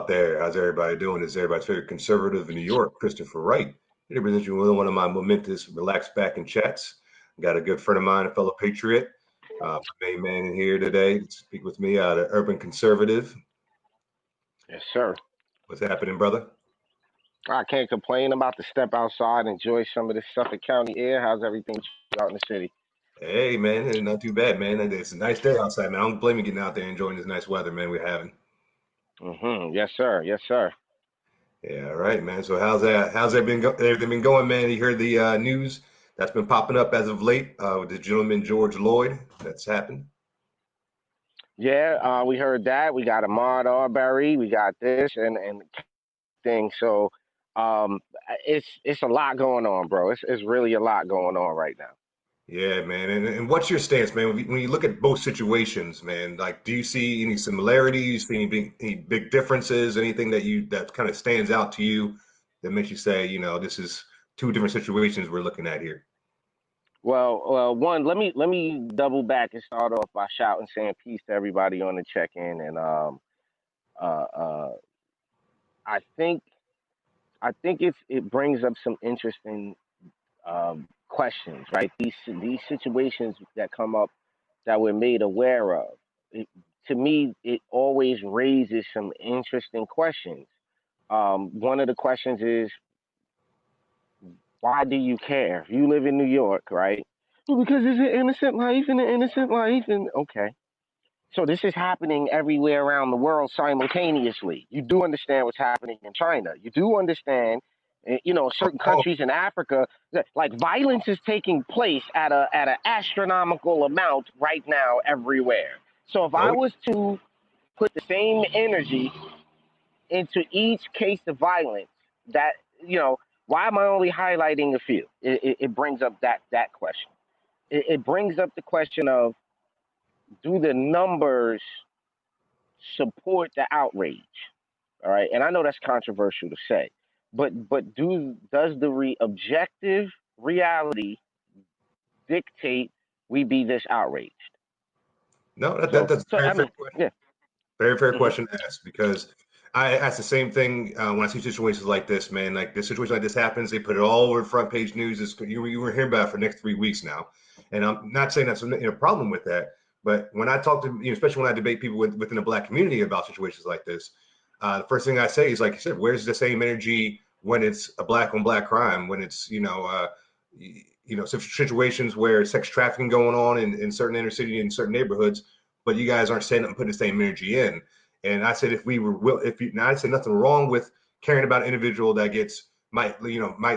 out there? How's everybody doing? This is everybody's favorite conservative in New York, Christopher Wright. Here to present you with one of my momentous relax back and chats. Got a good friend of mine, a fellow patriot, main man in here today to speak with me, the urban conservative. Yes, sir. What's happening, brother? I can't complain about to step outside, enjoy some of this Suffolk County air. How's everything out in the city? Hey, man, not too bad, man. It's a nice day outside, man. I don't blame you getting out there enjoying this nice weather, man, we're having. Yes, sir. Yes, sir. Yeah, all right, man. So how's that been everything been going, man? You heard the news that's been popping up as of late with the gentleman George Lloyd that's happened. Yeah, we heard that. We got Ahmaud Arbery. We got this and thing. So, um, it's a lot going on, bro. It's really a lot going on right now. Yeah, man. And what's your stance, man? When you look at both situations, man, like, do you see any similarities, any big differences, anything that kind of stands out to you that makes you say, this is two different situations we're looking at here? One, let me double back and start off by shouting, saying peace to everybody on the check-in, and uh, uh, I think I think it brings up some interesting questions, right? These situations that come up that we're made aware of. It, to me, it always raises some interesting questions. One of the questions is, why do you care? You live in New York, right? Well, because it's an innocent life and an innocent life, and okay. So this is happening everywhere around the world simultaneously. You do understand what's happening in China. You do understand, certain Oh, countries in Africa, like violence is taking place at an astronomical amount right now everywhere. So if I oh, was to put the same energy into each case of violence, that you know, why am I only highlighting a few? It brings up that question. It brings up the question of, do the numbers support the outrage? All right, and I know that's controversial to say, but does the objective reality dictate we be this outraged? no, So that's a so very I fair mean, question. yeah. Very fair Hmm. question to ask because I ask the same thing when I see situations like this, man. Like this situation like this happens, they put it all over front page news. You were hearing about it for the next 3 weeks now, and I'm not saying that's a problem with that. But when I talk to especially when I debate people within the black community about situations like this, the first thing I say is, like you said, where's the same energy when it's a black on black crime, when it's situations where sex trafficking going on in certain inner city in certain neighborhoods, but you guys aren't standing up and putting the same energy in. And I said, now I said nothing wrong with caring about an individual that might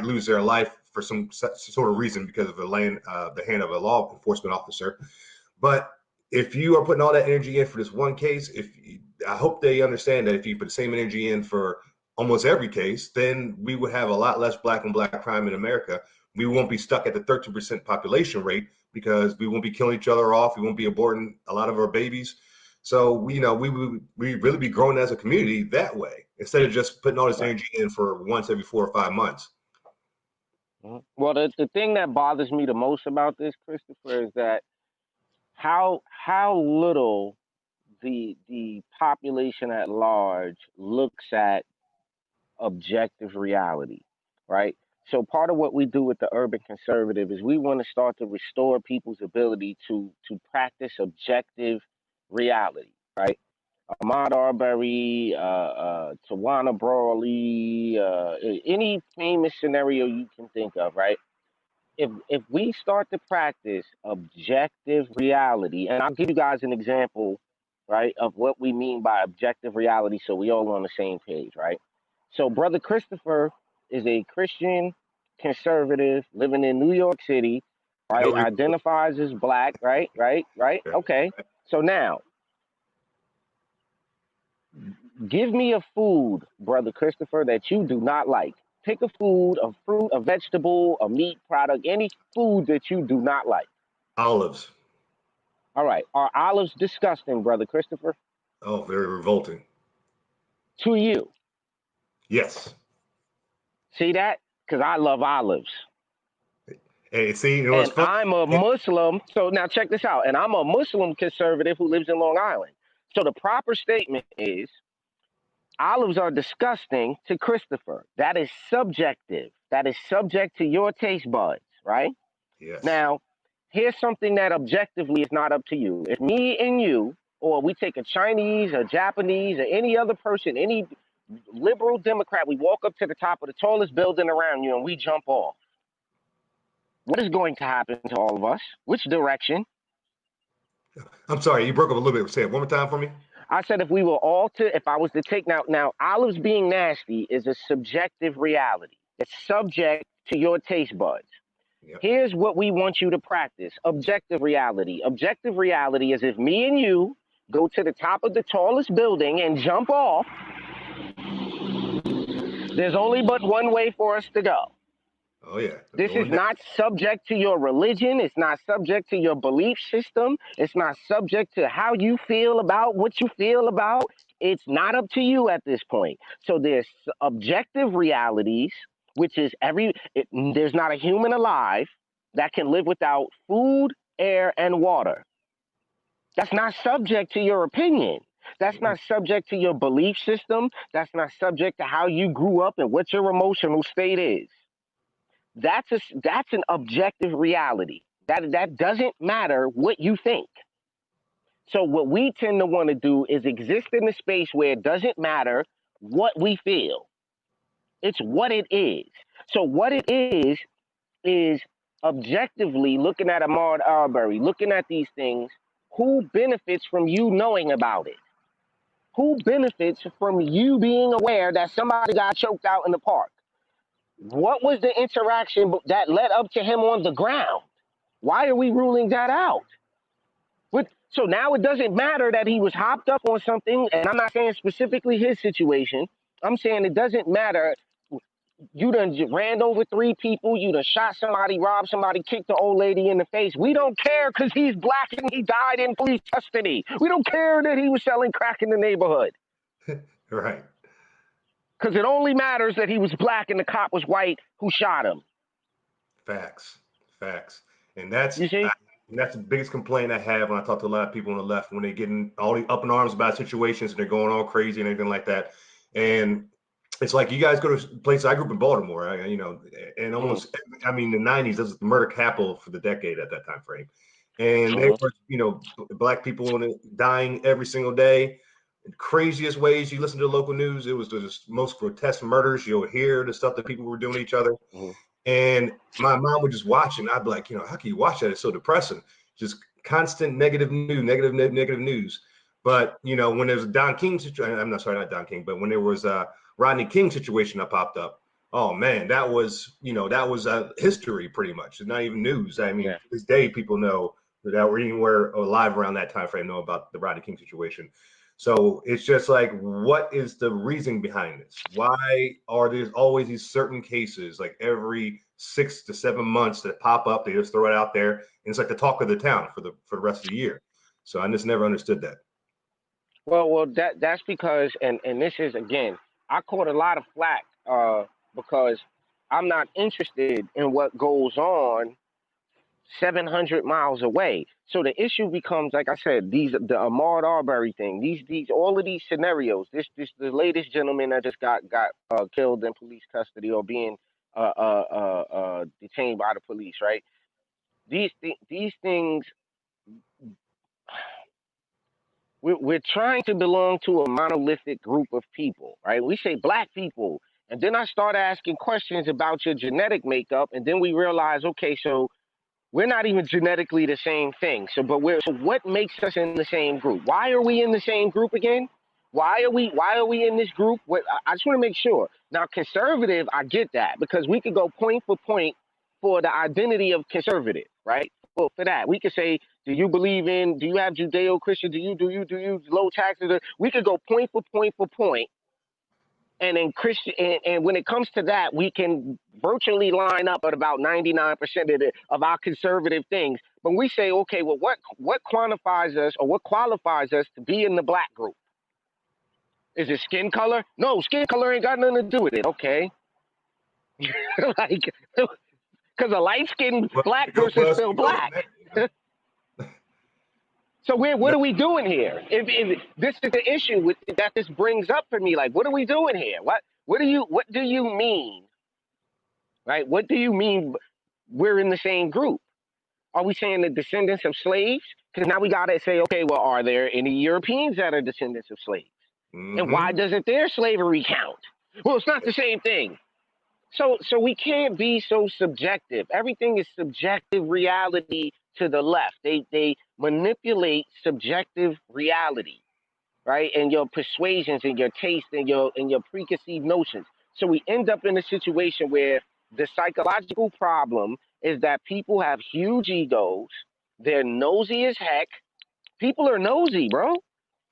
lose their life for some sort of reason because of the hand of a law enforcement officer. But if you are putting all that energy in for this one case, I hope they understand that if you put the same energy in for almost every case, then we would have a lot less black on black crime in America. We won't be stuck at the 13% population rate because we won't be killing each other off. We won't be aborting a lot of our babies. So we really be growing as a community that way instead of just putting all this Right. energy in for once every 4 or 5 months. Mhm. Well, the thing that bothers me the most about this, Christopher, is that how little the population at large looks at objective reality, right? So part of what we do with the urban conservative is we want to start to restore people's ability to practice objective reality, right? Ahmaud Arbery, Tawana Brawley, any famous scenario you can think of, right? If we start to practice objective reality, and I'll give you guys an example, right, of what we mean by objective reality, so we all on the same page, right? So, brother Christopher is a Christian conservative living in New York City, No, right? Identifies as black, right, right, right. Okay. So now, give me a food, brother Christopher, that you do not like. Pick a food, a fruit, a vegetable, a meat product, any food that you do not like. olives. All right. Are olives disgusting, brother Christopher? Oh, very revolting. To you. Yes. See that? Because I love olives. Hey, see, it's And funny. I'm a Muslim. So now check this out. And I'm a Muslim conservative who lives in Long Island. So the proper statement is, olives are disgusting to Christopher. That is subjective. That is subject to your taste buds, right? Yes. Now, here's something that objectively is not up to you. If me and you, or we take a Chinese, a Japanese, or any other person, any liberal Democrat, we walk up to the top of the tallest building around you and we jump off. What is going to happen to all of us? Which direction? I'm sorry, you broke up a little bit. Say it one more time for me. I said if I was to take now olives being nasty is a subjective reality. It's subject to your taste buds. Yep. Here's what we want you to practice: objective reality. Objective reality is if me and you go to the top of the tallest building and jump off, there's only but one way for us to go. Oh yeah. This is not subject to your religion. It's not subject to your belief system. It's not subject to how you feel about what you feel about. It's not up to you at this point. So there's objective realities, which is there's not a human alive that can live without food, air, and water. That's not subject to your opinion. That's not subject to your belief system. That's not subject to how you grew up and what your emotional state is. That's an objective reality. That doesn't matter what you think. So what we tend to want to do is exist in a space where it doesn't matter what we feel. It's what it is. So what it is objectively looking at Ahmaud Arbery, looking at these things, who benefits from you knowing about it? Who benefits from you being aware that somebody got choked out in the park? What was the interaction that led up to him on the ground? Why are we ruling that out? So now it doesn't matter that he was hopped up on something, and I'm not saying specifically his situation. I'm saying it doesn't matter. You done ran over 3 people, you done shot somebody, robbed somebody, kicked the old lady in the face. We don't care because he's black and he died in police custody. We don't care that he was selling crack in the neighborhood. Right. Because it only matters that he was black and the cop was white who shot him. Facts. And that's the biggest complaint I have when I talk to a lot of people on the left, when they're getting all up in arms about situations and they're going all crazy and everything like that. And it's like, you guys go to places. I grew up in Baltimore, and almost, the 90s, this was the murder capital for the decade at that time frame. And they were, black people dying every single day. In craziest ways. You listen to the local news, it was the most grotesque murders. You'll hear the stuff that people were doing to each other. And my mom would just watch, and I'd be like, how can you watch that? It's so depressing. Just constant negative news. But, when there's a Don King situation, I'm not sorry, not Don King, but when there was a Rodney King situation that popped up, oh man, that was history pretty much. It's not even news. To this day, people know that were anywhere alive around that time frame know about the Rodney King situation. So it's just like, what is the reason behind this? Why are there always these certain cases, like every 6 to 7 months, that pop up? They just throw it out there, and it's like the talk of the town for the rest of the year. So I just never understood that. Well, that's because, and this is, again, I caught a lot of flack because I'm not interested in what goes on 700 miles away. So the issue becomes, like I said, the Ahmaud Arbery thing, all of these scenarios, the latest gentleman that just got killed in police custody or being detained by the police, right? These things, we're trying to belong to a monolithic group of people, right? We say black people, and then I start asking questions about your genetic makeup, and then we realize, okay, so we're not even genetically the same thing. So what makes us in the same group? Why are we in the same group again? Why are we in this group? I just want to make sure. Now, conservative, I get that, because we could go point for point for the identity of conservative, right? Well, for that, we could say, do you have Judeo-Christian? Do you low taxes? We could go point for point. And in Christian, and when it comes to that, we can virtually line up at about 99% of our conservative things. But we say, okay, well, what quantifies us, or what qualifies us to be in the black group? Is it skin color? No, skin color ain't got nothing to do with it. Okay, like, because a light-skinned black person is still black. So what are we doing here? If this is the issue with that this brings up for me, like, what are we doing here? What do you mean? Right? What do you mean we're in the same group? Are we saying the descendants of slaves? Because now we gotta say, okay, well, are there any Europeans that are descendants of slaves? And why doesn't their slavery count? Well, it's not the same thing. So we can't be so subjective. Everything is subjective reality to the left. They manipulate subjective reality, right? And your persuasions and your taste and your preconceived notions. So we end up in a situation where the psychological problem is that people have huge egos. They're nosy as heck. People are nosy, bro. Oh,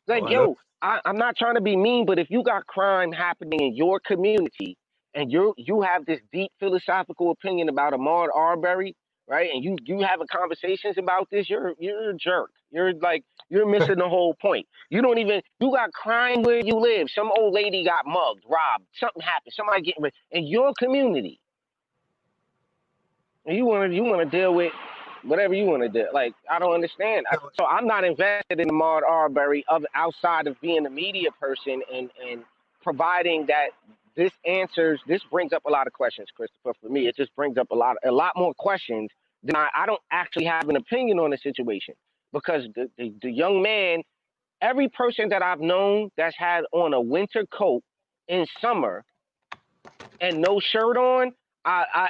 Like, I know. yo, I'm not trying to be mean, but if you got crime happening in your community and you have this deep philosophical opinion about Ahmaud Arbery, right? And you having conversations about this, you're a jerk. You're missing the whole point. You got crime where you live. Some old lady got mugged, robbed, something happened, somebody getting rich in your community. And you wanna deal with whatever you want to do. Like, I don't understand. So I'm not invested in Ahmaud Arbery outside of being a media person and providing that this brings up a lot of questions, Christopher. For me, it just brings up a lot more questions than I don't actually have an opinion on the situation because the young man, every person that I've known that's had on a winter coat in summer and no shirt on,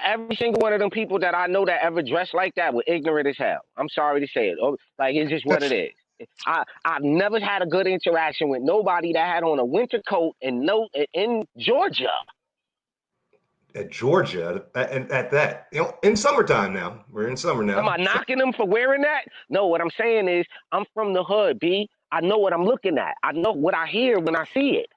every single one of them people that I know that ever dressed like that were ignorant as hell. I'm sorry to say it. Like, it's just what it is. I've never had a good interaction with nobody that had on a winter coat and in Georgia. At Georgia, and at that, in summertime now. We're in summer Am now. I knocking them for wearing that? No, what I'm saying is I'm from the hood, B. I know what I'm looking at. I know what I hear when I see it.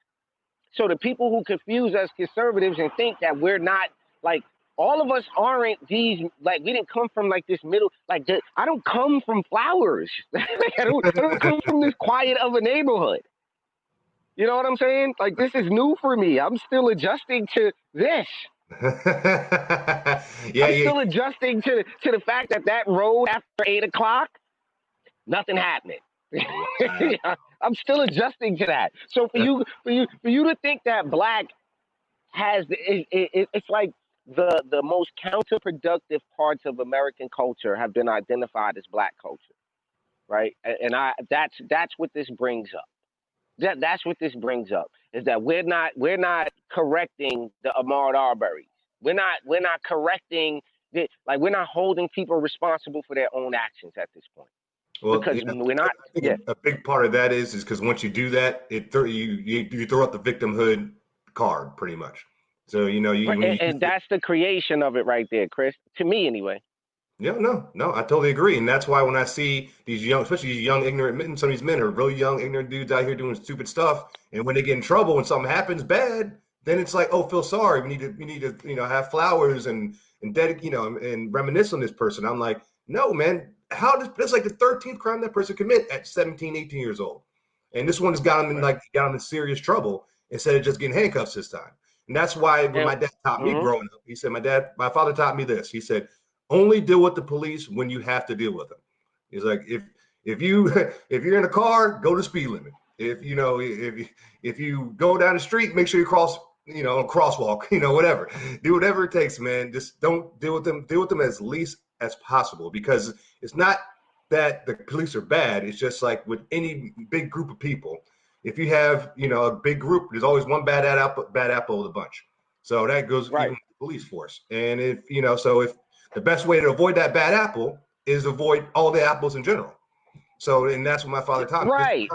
So the people who confuse us conservatives and think that we're not, like, all of us aren't these, like, we didn't come from like this middle, like, I don't come from flowers. Like, I don't come from this quiet of a neighborhood. You know what I'm saying? Like, this is new for me. I'm still adjusting to this. I'm still adjusting to the fact that road after 8 o'clock, nothing happening. Wow. I'm still adjusting to that. So for you to think that black has it's like the most counterproductive parts of American culture have been identified as black culture, right? And that's what this brings up. That's what this brings up is that we're not correcting the Ahmaud Arbery. We're not correcting we're not holding people responsible for their own actions at this point. Well, Because yeah, we're not. I think Yeah. a big part of that is because once you do that, you throw out the victimhood card pretty much. So And that's the creation of it right there, Chris. To me, anyway. Yeah, no, I totally agree, and that's why when I see these young, especially these young ignorant men, some of these men are really young ignorant dudes out here doing stupid stuff, and when they get in trouble, when something happens bad, then it's like, oh, feel sorry, we need to have flowers and dedicate, and reminisce on this person. I'm like, no, man, that's like the 13th crime that person commit at 17, 18 years old, and this one has got him in serious trouble instead of just getting handcuffs this time. And that's why when my dad taught me growing up, he said, my father taught me this. He said, only deal with the police when you have to deal with them. He's like, if you're in a car, go the speed limit. If you go down the street, make sure you cross, crosswalk, whatever. Do whatever it takes, man. Just don't deal with them. Deal with them as least as possible, because it's not that the police are bad. It's just like with any big group of people. If you have, a big group, there's always one bad apple of the bunch. So that goes even with the police force. And if the best way to avoid that bad apple is avoid all the apples in general. So, and that's what my father taught me. Right.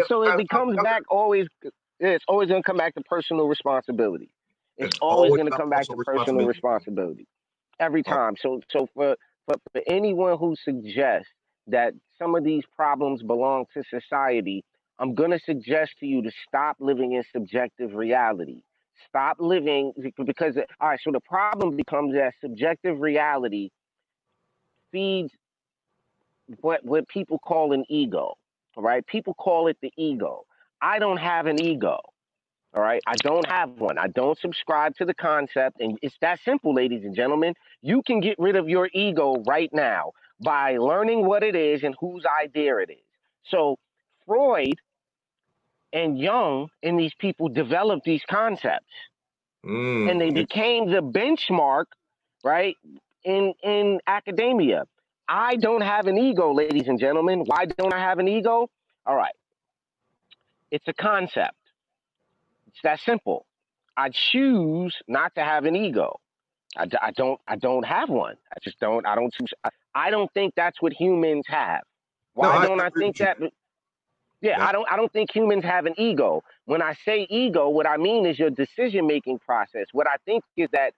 So it becomes back always. It's always going to come back to personal responsibility. It's always going to come back to personal responsibility every time. So for anyone who suggests that some of these problems belong to society, I'm going to suggest to you to stop living in subjective reality. Stop living, because, all right, so the problem becomes that subjective reality feeds what people call an ego, all right? People call it the ego. I don't have an ego, all right? I don't have one. I don't subscribe to the concept, and it's that simple, ladies and gentlemen. You can get rid of your ego right now. by learning what it is and whose idea it is. So Freud and Jung and these people developed these concepts, and they became the benchmark, right, in academia. I don't have an ego, ladies and gentlemen. Why don't I have an ego? All right, it's a concept. It's that simple. I choose not to have an ego. I don't have one. I just don't. I don't choose. I don't think that's what humans have. No, Why I don't I agree think with you. that? Yeah, Yeah. I don't think humans have an ego. When I say ego, what I mean is your decision making process. What I think is that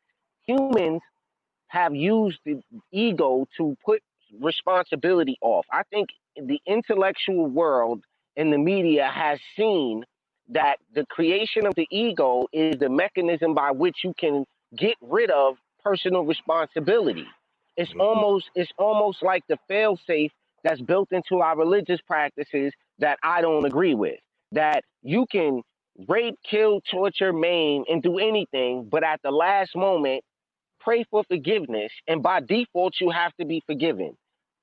humans have used the ego to put responsibility off. I think the intellectual world and the media has seen that the creation of the ego is the mechanism by which you can get rid of personal responsibility. It's almost like the fail-safe that's built into our religious practices that I don't agree with. That you can rape, kill, torture, maim, and do anything, but at the last moment pray for forgiveness, and by default, you have to be forgiven.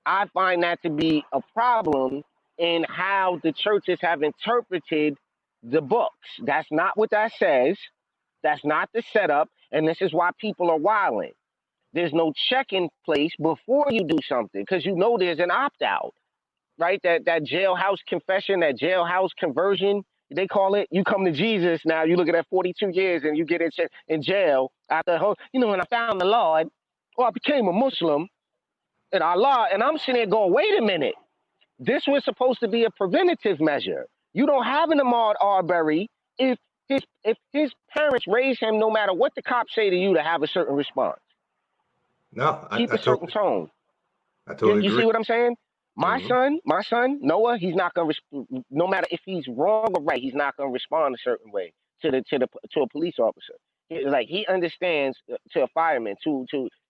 I find that to be a problem in how the churches have interpreted the books. That's not what that says. That's not the setup, and this is why people are wilding. There's no check in place before you do something because you know there's an opt out, right? That jailhouse confession, that jailhouse conversion, they call it. You come to Jesus now. You look at that 42 years and you get in jail after, when I found the Lord, or I became a Muslim and Allah, and I'm sitting there going, wait a minute. This was supposed to be a preventative measure. You don't have an Ahmaud Arbery if his parents raise him, no matter what the cops say to you, to have a certain response. No, Keep a certain tone. I You, totally you agree. see what I'm saying? My Hmm. son, Noah, he's not gonna no matter if he's wrong or right, he's not gonna respond a certain way to a police officer. Like he understands to a fireman,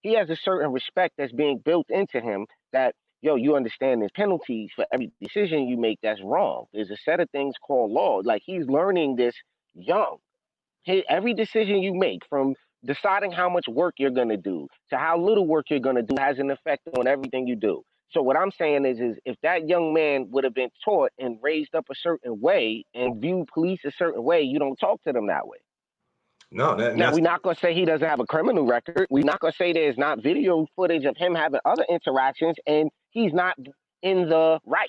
he has a certain respect that's being built into him that you understand there's penalties for every decision you make that's wrong. There's a set of things called law. Like he's learning this young. Every decision you make, from deciding how much work you're going to do to how little work you're going to do, has an effect on everything you do. So what I'm saying is if that young man would have been taught and raised up a certain way and viewed police a certain way, you don't talk to them that way. No, Now, that's we're not going to say he doesn't have a criminal record. We're not going to say there's not video footage of him having other interactions and he's not in the right.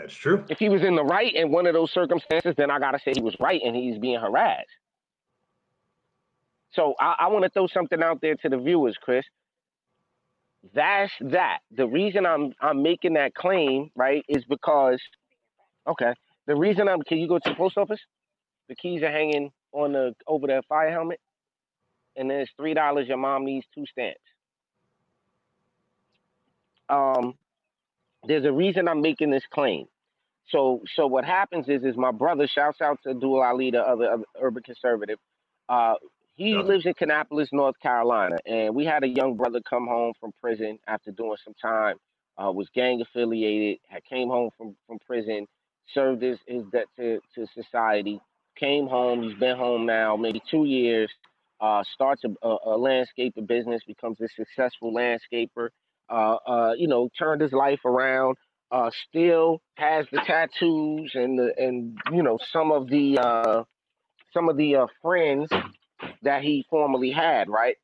true. If he was in the right in one of those circumstances, then I got to say he was right and he's being harassed. So I want to throw something out there to the viewers, Chris. That's that. The reason I'm making that claim, right, is because okay. The reason can you go to the post office? The keys are hanging on the over the fire helmet, and then it's $3. Your mom needs 2 stamps. Um, there's a reason I'm making this claim. So what happens is my brother, shouts out to Abdul Ali, the other urban conservative. Uh, he Nothing. lives in Kannapolis, North Carolina, and we had a young brother come home from prison after doing some time. Was gang affiliated, had came home from prison, served his debt to society, came home. He's been home now maybe 2 years. Starts a landscaping business, becomes a successful landscaper. Turned his life around, still has the tattoos and some of the friends that he formerly had, right?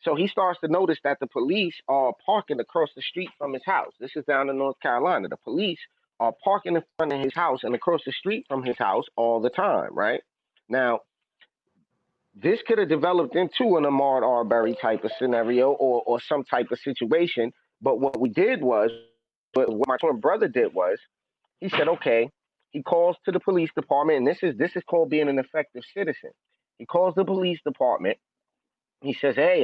So he starts to notice that the police are parking across the street from his house. This is down in North Carolina. The police are parking in front of his house and across the street from his house all the time, right? Now, this could have developed into an Ahmaud Arbery type of scenario or some type of situation. But what my twin brother did was, he said, okay, he calls to the police department, and this is called being an effective citizen. He calls the police department. He says, hey,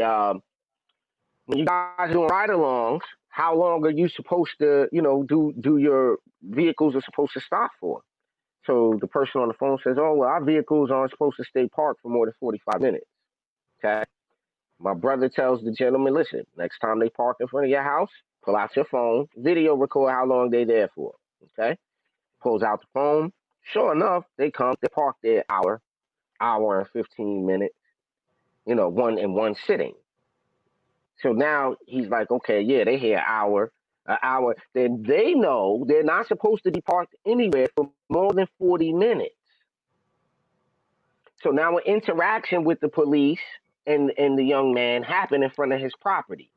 when you guys are doing ride-alongs, how long are you supposed to, do your vehicles are supposed to stop for? So the person on the phone says, oh, well, our vehicles aren't supposed to stay parked for more than 45 minutes. Okay. My brother tells the gentleman, listen, next time they park in front of your house, pull out your phone, video record how long they're there for. Okay. Pulls out the phone. Sure enough, they park there hour and 15 minutes, one in one sitting. So now he's like, okay, yeah, they here an hour. Then they know they're not supposed to be parked anywhere for more than 40 minutes. So now an interaction with the police and the young man happened in front of his property.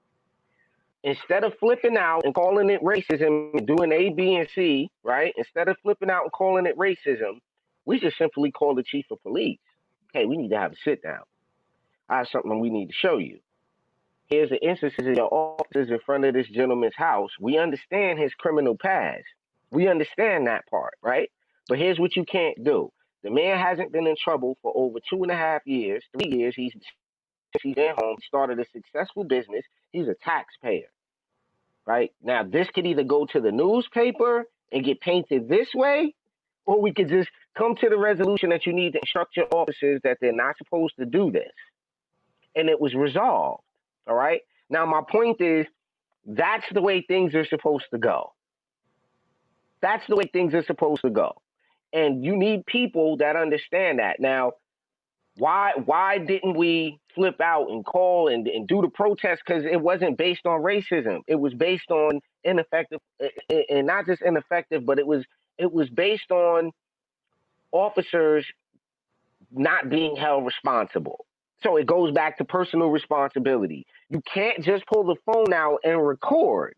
Instead of flipping out and calling it racism and doing A, B, and C, right? Instead of flipping out and calling it racism, we just simply call the chief of police. Hey, we need to have a sit down. I have something we need to show you. Here's the instances of your officers in front of this gentleman's house. We understand his criminal past. We understand that part, right? But here's what you can't do. The man hasn't been in trouble for over 2.5 years, 3 years. He's been home, started a successful business. He's a taxpayer, right? Now, this could either go to the newspaper and get painted this way, or we could just come to the resolution that you need to instruct your officers that they're not supposed to do this. And it was resolved. All right. Now, my point is that's the way things are supposed to go. That's the way things are supposed to go. And you need people that understand that. Now, why didn't we flip out and call and do the protest? Because it wasn't based on racism. It was based on ineffective, and not just ineffective, but it was based on officers not being held responsible. So it goes back to personal responsibility. You can't just pull the phone out and record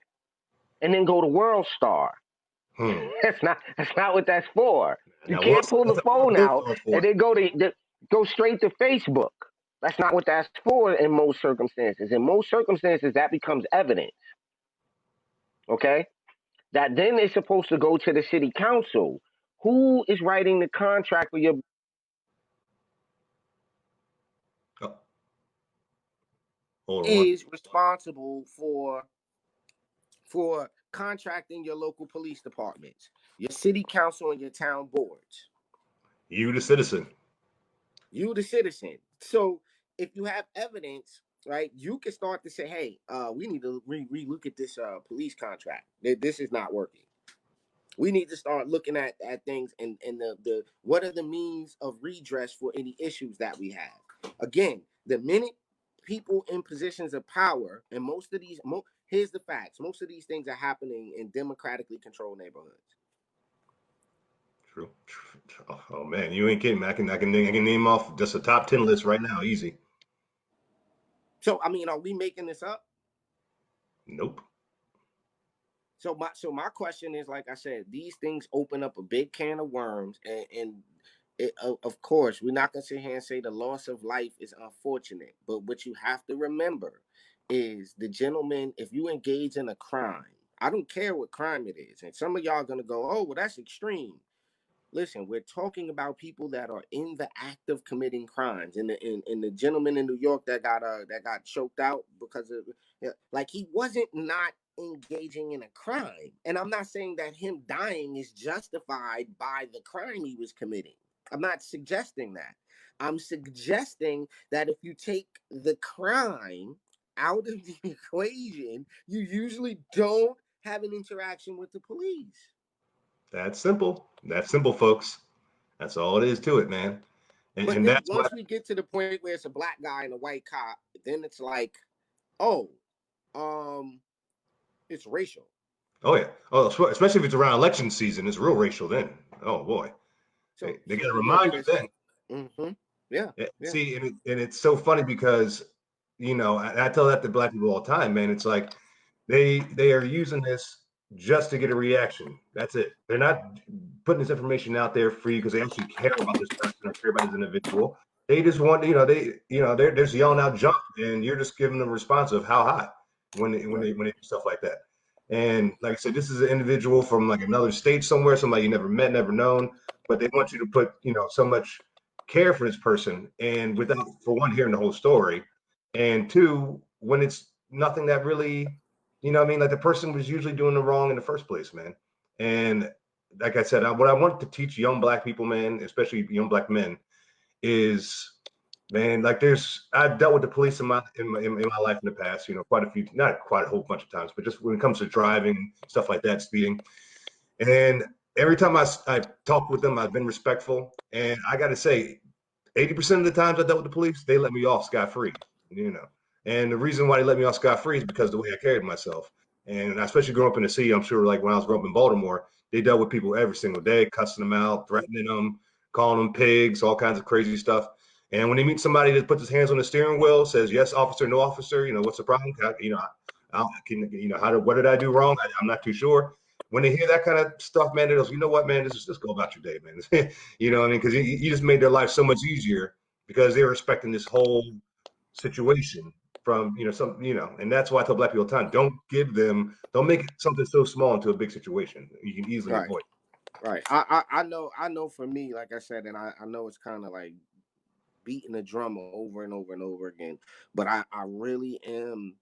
and then go to World Star. That's not what that's for. You can't pull the phone out and then go straight to Facebook. That's not what that's for in most circumstances. In most circumstances, that becomes evidence. Okay? That then is supposed to go to the city council. Who is writing the contract for your is responsible for contracting your local police departments, your city council, and your town boards? You, the citizen. You, the citizen. So if you have evidence, right, you can start to say, hey, we need to re-look at this police contract. This is not working. We need to start looking at things and the what are the means of redress for any issues that we have. Again, the minute people in positions of power, and most of these, here's the facts, most of these things are happening in democratically controlled neighborhoods. True. Oh man, you ain't kidding. I can name off just a top 10 list right now, easy. So I mean, are we making this up? Nope. So my question is, like I said, these things open up a big can of worms, and of course, we're not gonna sit here and say the loss of life is unfortunate, but what you have to remember is the gentleman, if you engage in a crime, I don't care what crime it is, and some of y'all are gonna go, oh, well, that's extreme. Listen, we're talking about people that are in the act of committing crimes. And the gentleman in New York that got choked out because of, like, he wasn't not engaging in a crime. And I'm not saying that him dying is justified by the crime he was committing. I'm not suggesting that. I'm suggesting that if you take the crime out of the equation, you usually don't have an interaction with the police. That's simple. That's simple, folks. That's all it is to it, man. But then once we get to the point where it's a black guy and a white cop, then it's like, oh, it's racial. Oh yeah. Oh, especially if it's around election season, it's real racial then. Oh boy. So they got to remind you then. Mm-hmm. Yeah. See, and it's so funny because, I tell that to black people all the time, man. It's like they are using this just to get a reaction. That's it. They're not putting this information out there free because they actually care about this person or care about this individual. They just want, they're just yelling out jump, and you're just giving them a response of how high when they do stuff like that. And like I said, this is an individual from like another state somewhere, somebody you never met, never known, but they want you to put, so much care for this person, and without, for one, hearing the whole story, and two, when it's nothing that really, like the person was usually doing the wrong in the first place, man. And like I said, what I want to teach young black people, man, especially young black men, is, man, like I've dealt with the police in my life in the past, quite a few, not quite a whole bunch of times, but just when it comes to driving, stuff like that, speeding. And every time I talk with them, I've been respectful. And I got to say, 80% of the times I dealt with the police, they let me off scot-free, And the reason why they let me off scot-free is because of the way I carried myself. And especially growing up in the city, I'm sure like when I was growing up in Baltimore, they dealt with people every single day, cussing them out, threatening them, calling them pigs, all kinds of crazy stuff. And when they meet somebody that puts his hands on the steering wheel, says yes, officer, no officer, what's the problem? What did I do wrong? I'm not too sure. When they hear that kind of stuff, man, they goes, you know what, man, just go about your day, man. You know what I mean? Because you just made their life so much easier because they were expecting this whole situation from and that's why I tell black people all the time, don't make it something so small into a big situation you can easily Right. avoid. Right. I know for me, like I said, and I know it's kind of like beating the drum over and over and over again, but I really am,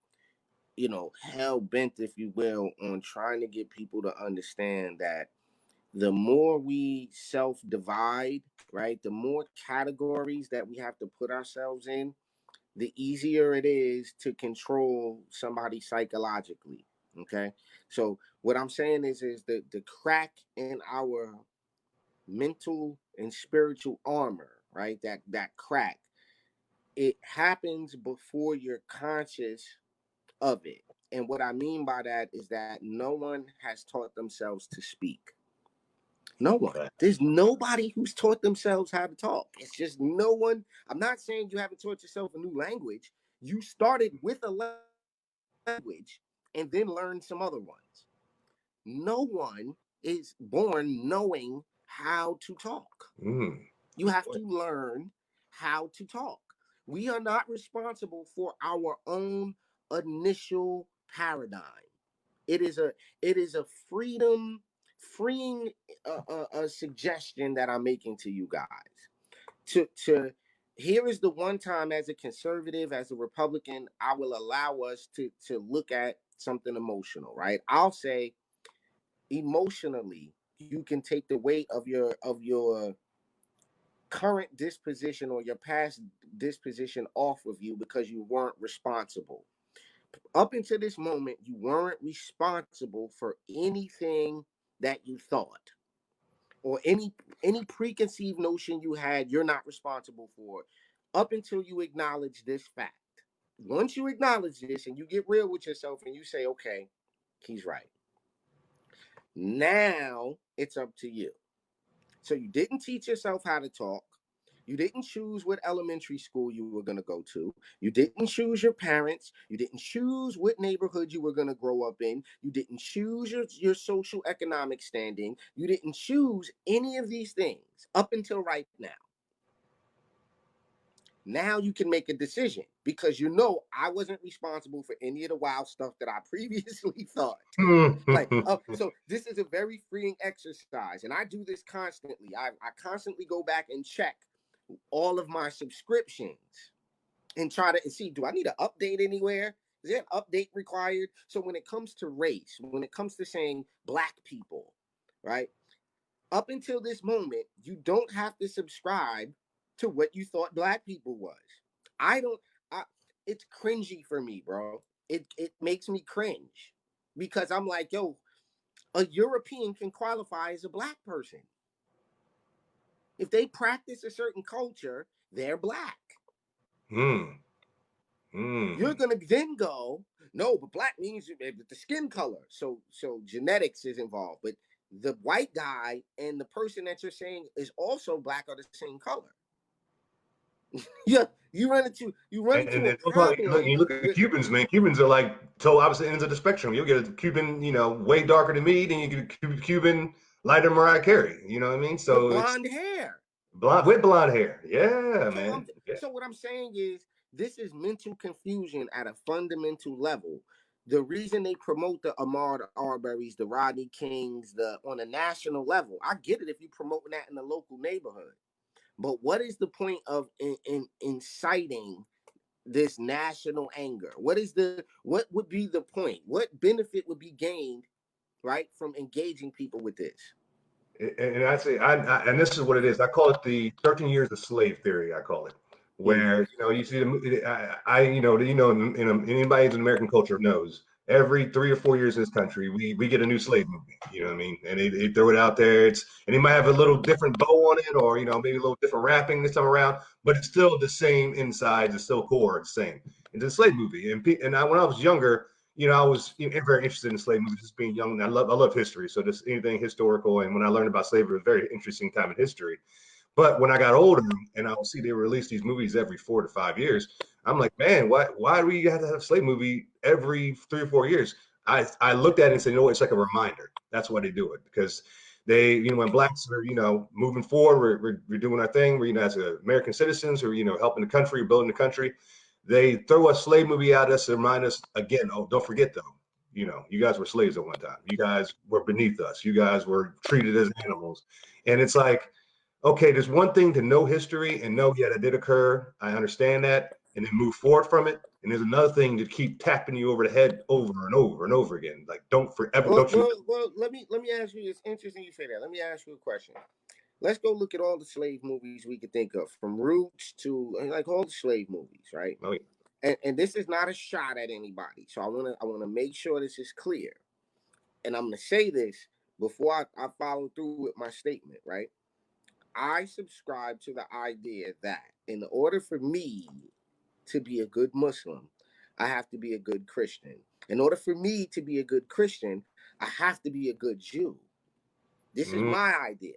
hell bent, if you will, on trying to get people to understand that the more we self divide, right, the more categories that we have to put ourselves in, the easier it is to control somebody psychologically. Okay. So what I'm saying is the crack in our mental and spiritual armor, right? That crack, it happens before you're conscious of it. And what I mean by that is that no one has taught themselves to speak. No one. There's nobody who's taught themselves how to talk. It's just no one. I'm not saying you haven't taught yourself a new language. You started with a language and then learned some other ones. No one is born knowing how to talk. You have to learn how to talk. We are not responsible for our own initial paradigm. It is a freeing a suggestion that I'm making to you guys. To Here is the one time, as a conservative, as a Republican, I will allow us to look at something emotional, right? I'll say emotionally, you can take the weight of your current disposition or your past disposition off of you because you weren't responsible. Up until this moment, you weren't responsible for anything that you thought, or any preconceived notion you had. You're not responsible for up until you acknowledge this fact. Once you acknowledge this and you get real with yourself and you say, okay, he's right, now it's up to you. So you didn't teach yourself how to talk. You didn't choose what elementary school you were going to go to. You didn't choose your parents. You didn't choose what neighborhood you were going to grow up in. You didn't choose your social economic standing. You didn't choose any of these things up until right now. Now you can make a decision because I wasn't responsible for any of the wild stuff that I previously thought. So this is a very freeing exercise, and I do this constantly. I constantly go back and check all of my subscriptions and try to see, do I need to update anywhere? Is there an update required? So when it comes to race, when it comes to saying black people, right? Up until this moment, you don't have to subscribe to what you thought black people was. It's cringy for me, bro. It makes me cringe because I'm like, yo, a European can qualify as a black person. If they practice a certain culture, they're black. You're gonna then go, no, but black means the skin color. So genetics is involved, but the white guy and the person that you're saying is also black are the same color. Yeah, you run into And a then problem. you look at the Cubans, man. Cubans are like total opposite ends of the spectrum. You'll get a Cuban, way darker than me, then you get a Cuban lighter than Mariah Carey. You know what I mean? With So it's blonde hair. blonde hair. Yeah, So man. Yeah. so what I'm saying is this is mental confusion at a fundamental level. The reason they promote the Ahmaud Arbery's, the Rodney Kings, on a national level, I get it if you promote that in the local neighborhood. But what is the point of inciting this national anger? What would be the point? What benefit would be gained, right, from engaging people with this? And I say, and this is what it is. I call it the 13 years of slave theory. I call it, where you see anybody in American culture knows every 3 or 4 years in this country we get a new slave movie. You know what I mean? And they throw it out there. And they might have a little different bow on it, or maybe a little different wrapping this time around, but it's still the same inside. It's still core. It's the same. into the slave movie. When I was younger, I was very interested in slave movies, just being young. And I love history, so just anything historical. And when I learned about slavery, it was a very interesting time in history. But when I got older and I would see they release these movies every 4 to 5 years, I'm like, man, why do we have to have a slave movie every 3 or 4 years? I looked at it and said, it's like a reminder. That's why they do it, because they, when blacks are, moving forward, we're doing our thing. We're, as American citizens, or helping the country, building the country. They throw a slave movie at us to remind us again. Oh, don't forget though. You guys were slaves at one time. You guys were beneath us. You guys were treated as animals, and it's like, okay, there's one thing to know history and know, yeah, that did occur. I understand that, and then move forward from it. And there's another thing to keep tapping you over the head over and over and over again. Like, don't you. Well, let me ask you. It's interesting you say that. Let me ask you a question. Let's go look at all the slave movies we could think of, from Roots to like all the slave movies, right? Oh, yeah. And this is not a shot at anybody. So I wanna make sure this is clear. And I'm gonna say this before I follow through with my statement, right? I subscribe to the idea that in order for me to be a good Muslim, I have to be a good Christian. In order for me to be a good Christian, I have to be a good Jew. This is my idea.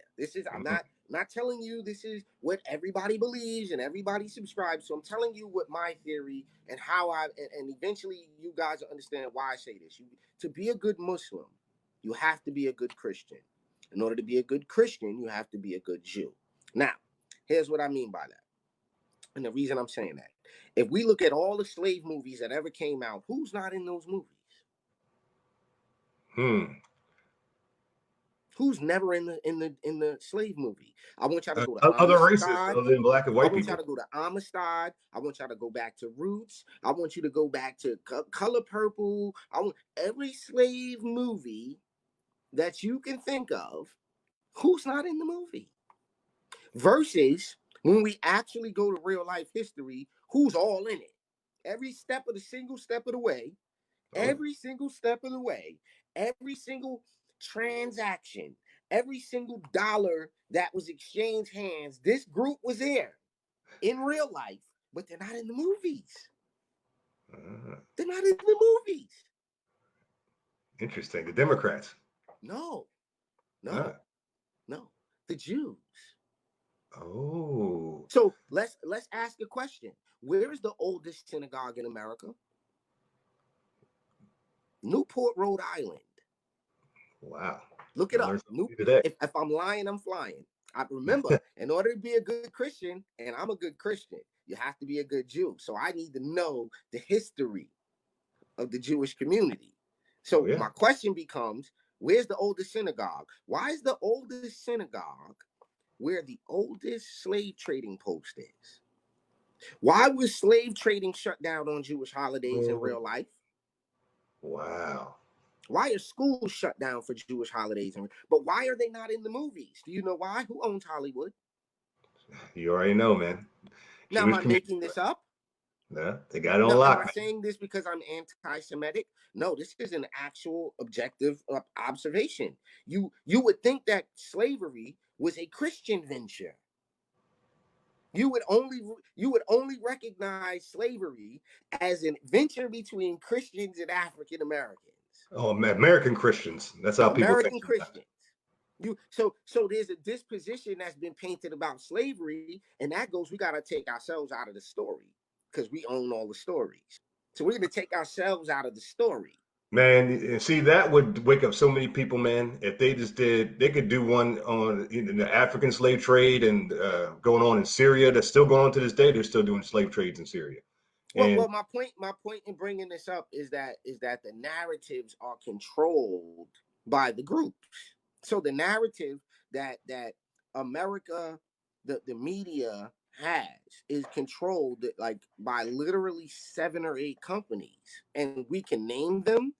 I'm not telling you this is what everybody believes and everybody subscribes. So I'm telling you what my theory and how and eventually you guys will understand why I say this. To be a good Muslim, you have to be a good Christian. In order to be a good Christian, you have to be a good Jew. Now, here's what I mean by that. And the reason I'm saying that, if we look at all the slave movies that ever came out, who's not in those movies? Who's never in the slave movie? I want y'all to go to other races other than black and white people. I want y'all to go to Amistad. I want y'all to go back to Roots. I want you to go back to Color Purple. I want every slave movie that you can think of. Who's not in the movie? Versus when we actually go to real life history, who's all in it? Every single step of the way, every single step of the way, every single transaction, every single dollar that was exchanged hands, this group was there in real life, but they're not in the movies. They're not in the movies. Interesting. The Democrats. No. The Jews. Oh. So let's ask a question. Where is the oldest synagogue in America? Newport, Rhode Island. Wow. Look it up. If I'm lying, I'm flying. I remember, in order to be a good Christian, and I'm a good Christian, you have to be a good Jew. So I need to know the history of the Jewish community. So my question becomes, where's the oldest synagogue? Why is the oldest synagogue where the oldest slave trading post is? Why was slave trading shut down on Jewish holidays in real life? Wow. Why are schools shut down for Jewish holidays? But why are they not in the movies? Do you know why? Who owns Hollywood? You already know, man. Now, am I making this up? No, they got it on lock. Am I saying this because I'm anti-Semitic? No, this is an actual objective observation. You would think that slavery was a Christian venture. You would only recognize slavery as an venture between Christians and African Americans. Oh, American Christians. That's how people think. American Christians. So there's a disposition that's been painted about slavery, and that goes, we got to take ourselves out of the story because we own all the stories. So we're going to take ourselves out of the story. Man, see, that would wake up so many people, man. If they could do one on the African slave trade and going on in Syria. That's still going on to this day. They're still doing slave trades in Syria. Well, my point in bringing this up is that the narratives are controlled by the groups. So the narrative that America, the media has, is controlled like by literally 7 or 8 companies, and we can name them.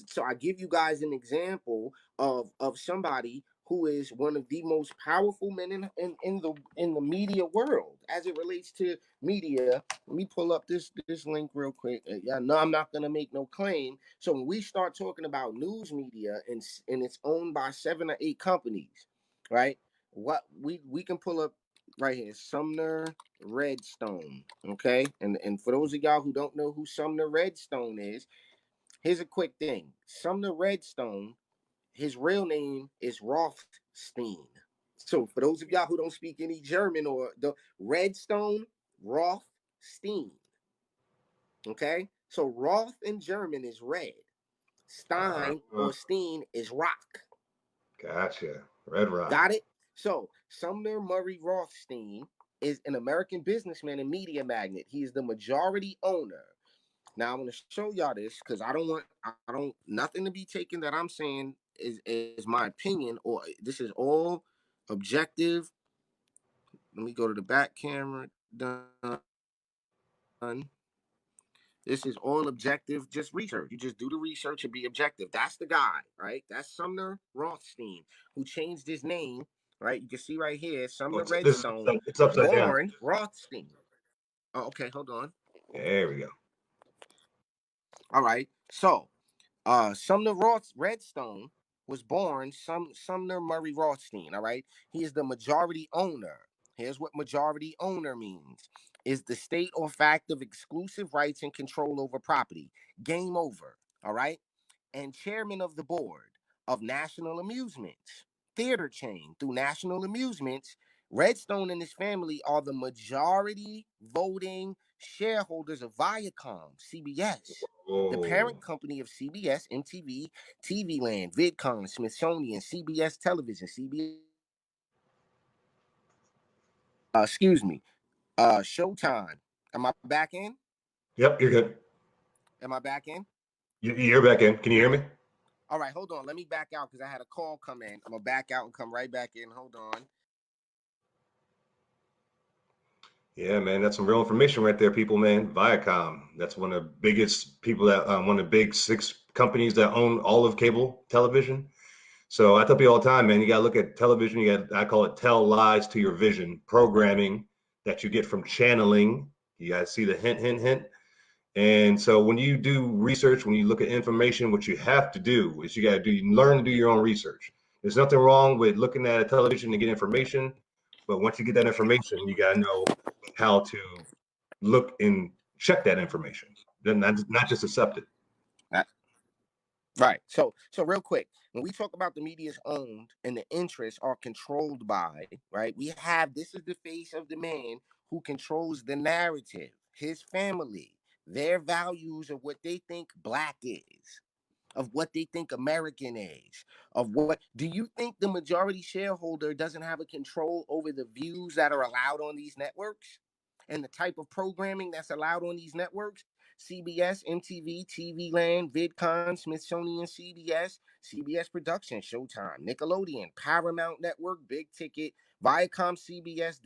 So I give you guys an example of somebody who is one of the most powerful men in the media world as it relates to media. Let me pull up this link real quick. No, I'm not going to make no claim. So when we start talking about news media and it's owned by 7 or 8 companies, right? What we can pull up right here, Sumner Redstone. Okay, and for those of y'all who don't know who Sumner Redstone is, here's a quick thing. Sumner Redstone, his real name is Rothstein. So for those of y'all who don't speak any German or the Redstone, Rothstein. Okay, so Roth in German is red. Stein or Steen is rock. Gotcha. Red Rock. Got it? So Sumner Murray Rothstein is an American businessman and media magnate. He is the majority owner. Now I'm going to show y'all this because I don't nothing to be taken that I'm saying is my opinion, or this is all objective. Let me go to the back camera. Done. This is all objective, just research. You just do the research and be objective. That's the guy, right? That's Sumner Rothstein, who changed his name, right? You can see right here, Sumner Redstone, It's upside down. born Rothstein. Oh, okay, hold on. There we go. All right. So, Sumner Redstone was born Sumner Murray Rothstein. All right. He is the majority owner. Here's what majority owner means: is the state or fact of exclusive rights and control over property. Game over. All right. And chairman of the board of National Amusements theater chain through National Amusements. Redstone and his family are the majority voting shareholders of Viacom, CBS, the parent company of CBS, MTV, TV Land, VidCon, Smithsonian, CBS Television, CBS. Showtime. Am I back in? Yep, you're good. Am I back in? You're back in. Can you hear me? All right, hold on. Let me back out because I had a call come in. I'm gonna back out and come right back in. Hold on. Yeah, man, that's some real information right there, people, man. Viacom, that's one of the biggest people that, one of the big 6 companies that own all of cable television. So I tell people all the time, man, you gotta look at television. I call it tell lies to your vision programming that you get from channeling. You gotta see the hint, hint, hint. And so when you do research, when you look at information, what you have to do is you learn to do your own research. There's nothing wrong with looking at a television to get information, but once you get that information, you gotta know how to look and check that information, then not just accept it. Right. So real quick, when we talk about the media is owned and the interests are controlled by, right? This is the face of the man who controls the narrative, his family, their values of what they think black is, of what they think American is, of what do you think the majority shareholder doesn't have a control over the views that are allowed on these networks and the type of programming that's allowed on these networks? CBS, MTV, TV Land, VidCon, Smithsonian, CBS Production, Showtime, Nickelodeon, Paramount Network, Big Ticket, Viacom, CBS,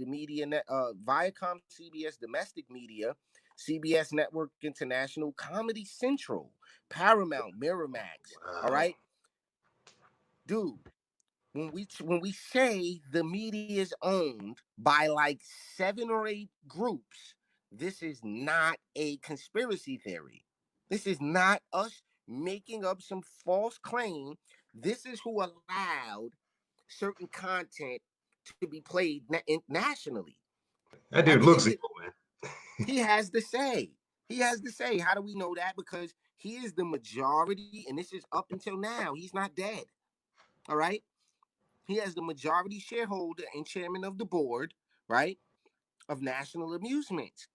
Viacom, CBS Domestic Media, CBS Network International, Comedy Central, Paramount, Miramax. All right, dude. When we say the media is owned by like 7 or 8 groups, this is not a conspiracy theory. This is not us making up some false claim. This is who allowed certain content to be played nationally. That At dude the looks end, evil, man. he has to say. He has to say. How do we know that? Because he is the majority, and this is up until now. He's not dead. All right. He has the majority shareholder and chairman of the board, right, of National Amusements.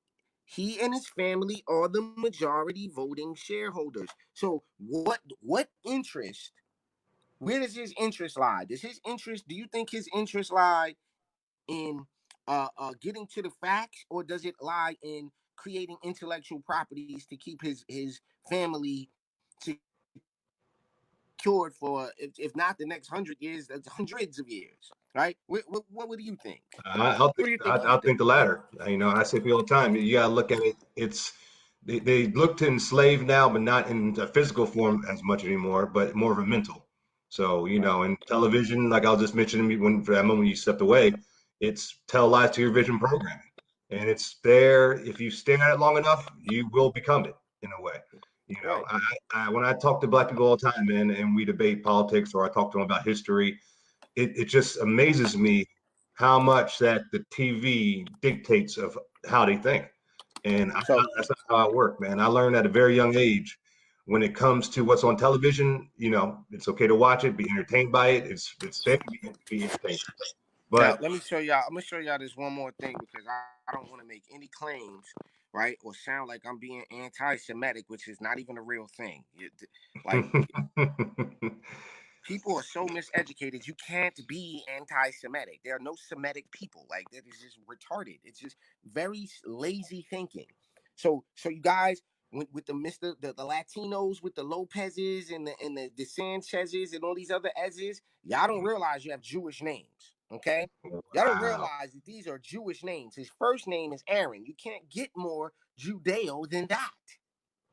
He and his family are the majority voting shareholders. So what interest? Where does his interest lie? Do you think his interest lie in getting to the facts, or does it lie in creating intellectual properties to keep his family secured for, if not the next 100 years, that's hundreds of years, right? What do you think? I'll What do think you think? I'll think the latter. I say people all the time. You gotta look at it. They look to enslave now, but not in a physical form as much anymore, but more of a mental. So Right. in television, like I was just mentioning, when for that moment you stepped away, it's tell lies to your vision programming, and it's there. If you stare at it long enough, you will become it in a way. Right. When I talk to Black people all the time, man, and we debate politics, or I talk to them about history, it just amazes me how much that the TV dictates of how they think. And that's not how I work, man. I learned at a very young age when it comes to what's on television, it's okay to watch it, be entertained by it. It's safe to be entertained. Now, But let me show y'all. I'm gonna show y'all this one more thing because I don't want to make any claims, right, or sound like I'm being anti-Semitic, which is not even a real thing. Like, people are so miseducated. You can't be anti-Semitic. There are no Semitic people. Like, that is just retarded. It's just very lazy thinking. So you guys, with the Latinos, with the Lopezes and the Sanchezes and all these other Ezes, y'all don't realize you have Jewish names. Okay, y'all don't wow, realize that these are Jewish names. His first name is Aaron. You can't get more Judeo than that.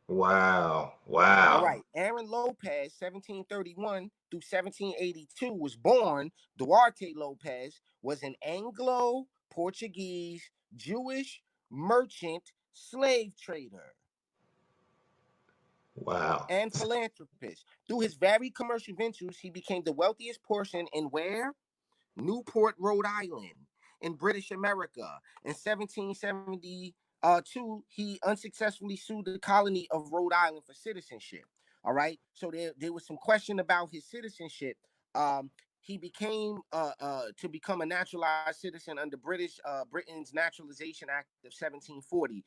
wow, All wow, right, Aaron Lopez, 1731 through 1782, was born. Duarte Lopez was an Anglo-Portuguese Jewish merchant slave trader wow. and philanthropist. Through his varied commercial ventures, he became the wealthiest person in where? Newport, Rhode Island, in British America. In 1772, he unsuccessfully sued the colony of Rhode Island for citizenship. All right. So there was some question about his citizenship. He became to become a naturalized citizen under Britain's Naturalization Act of 1740.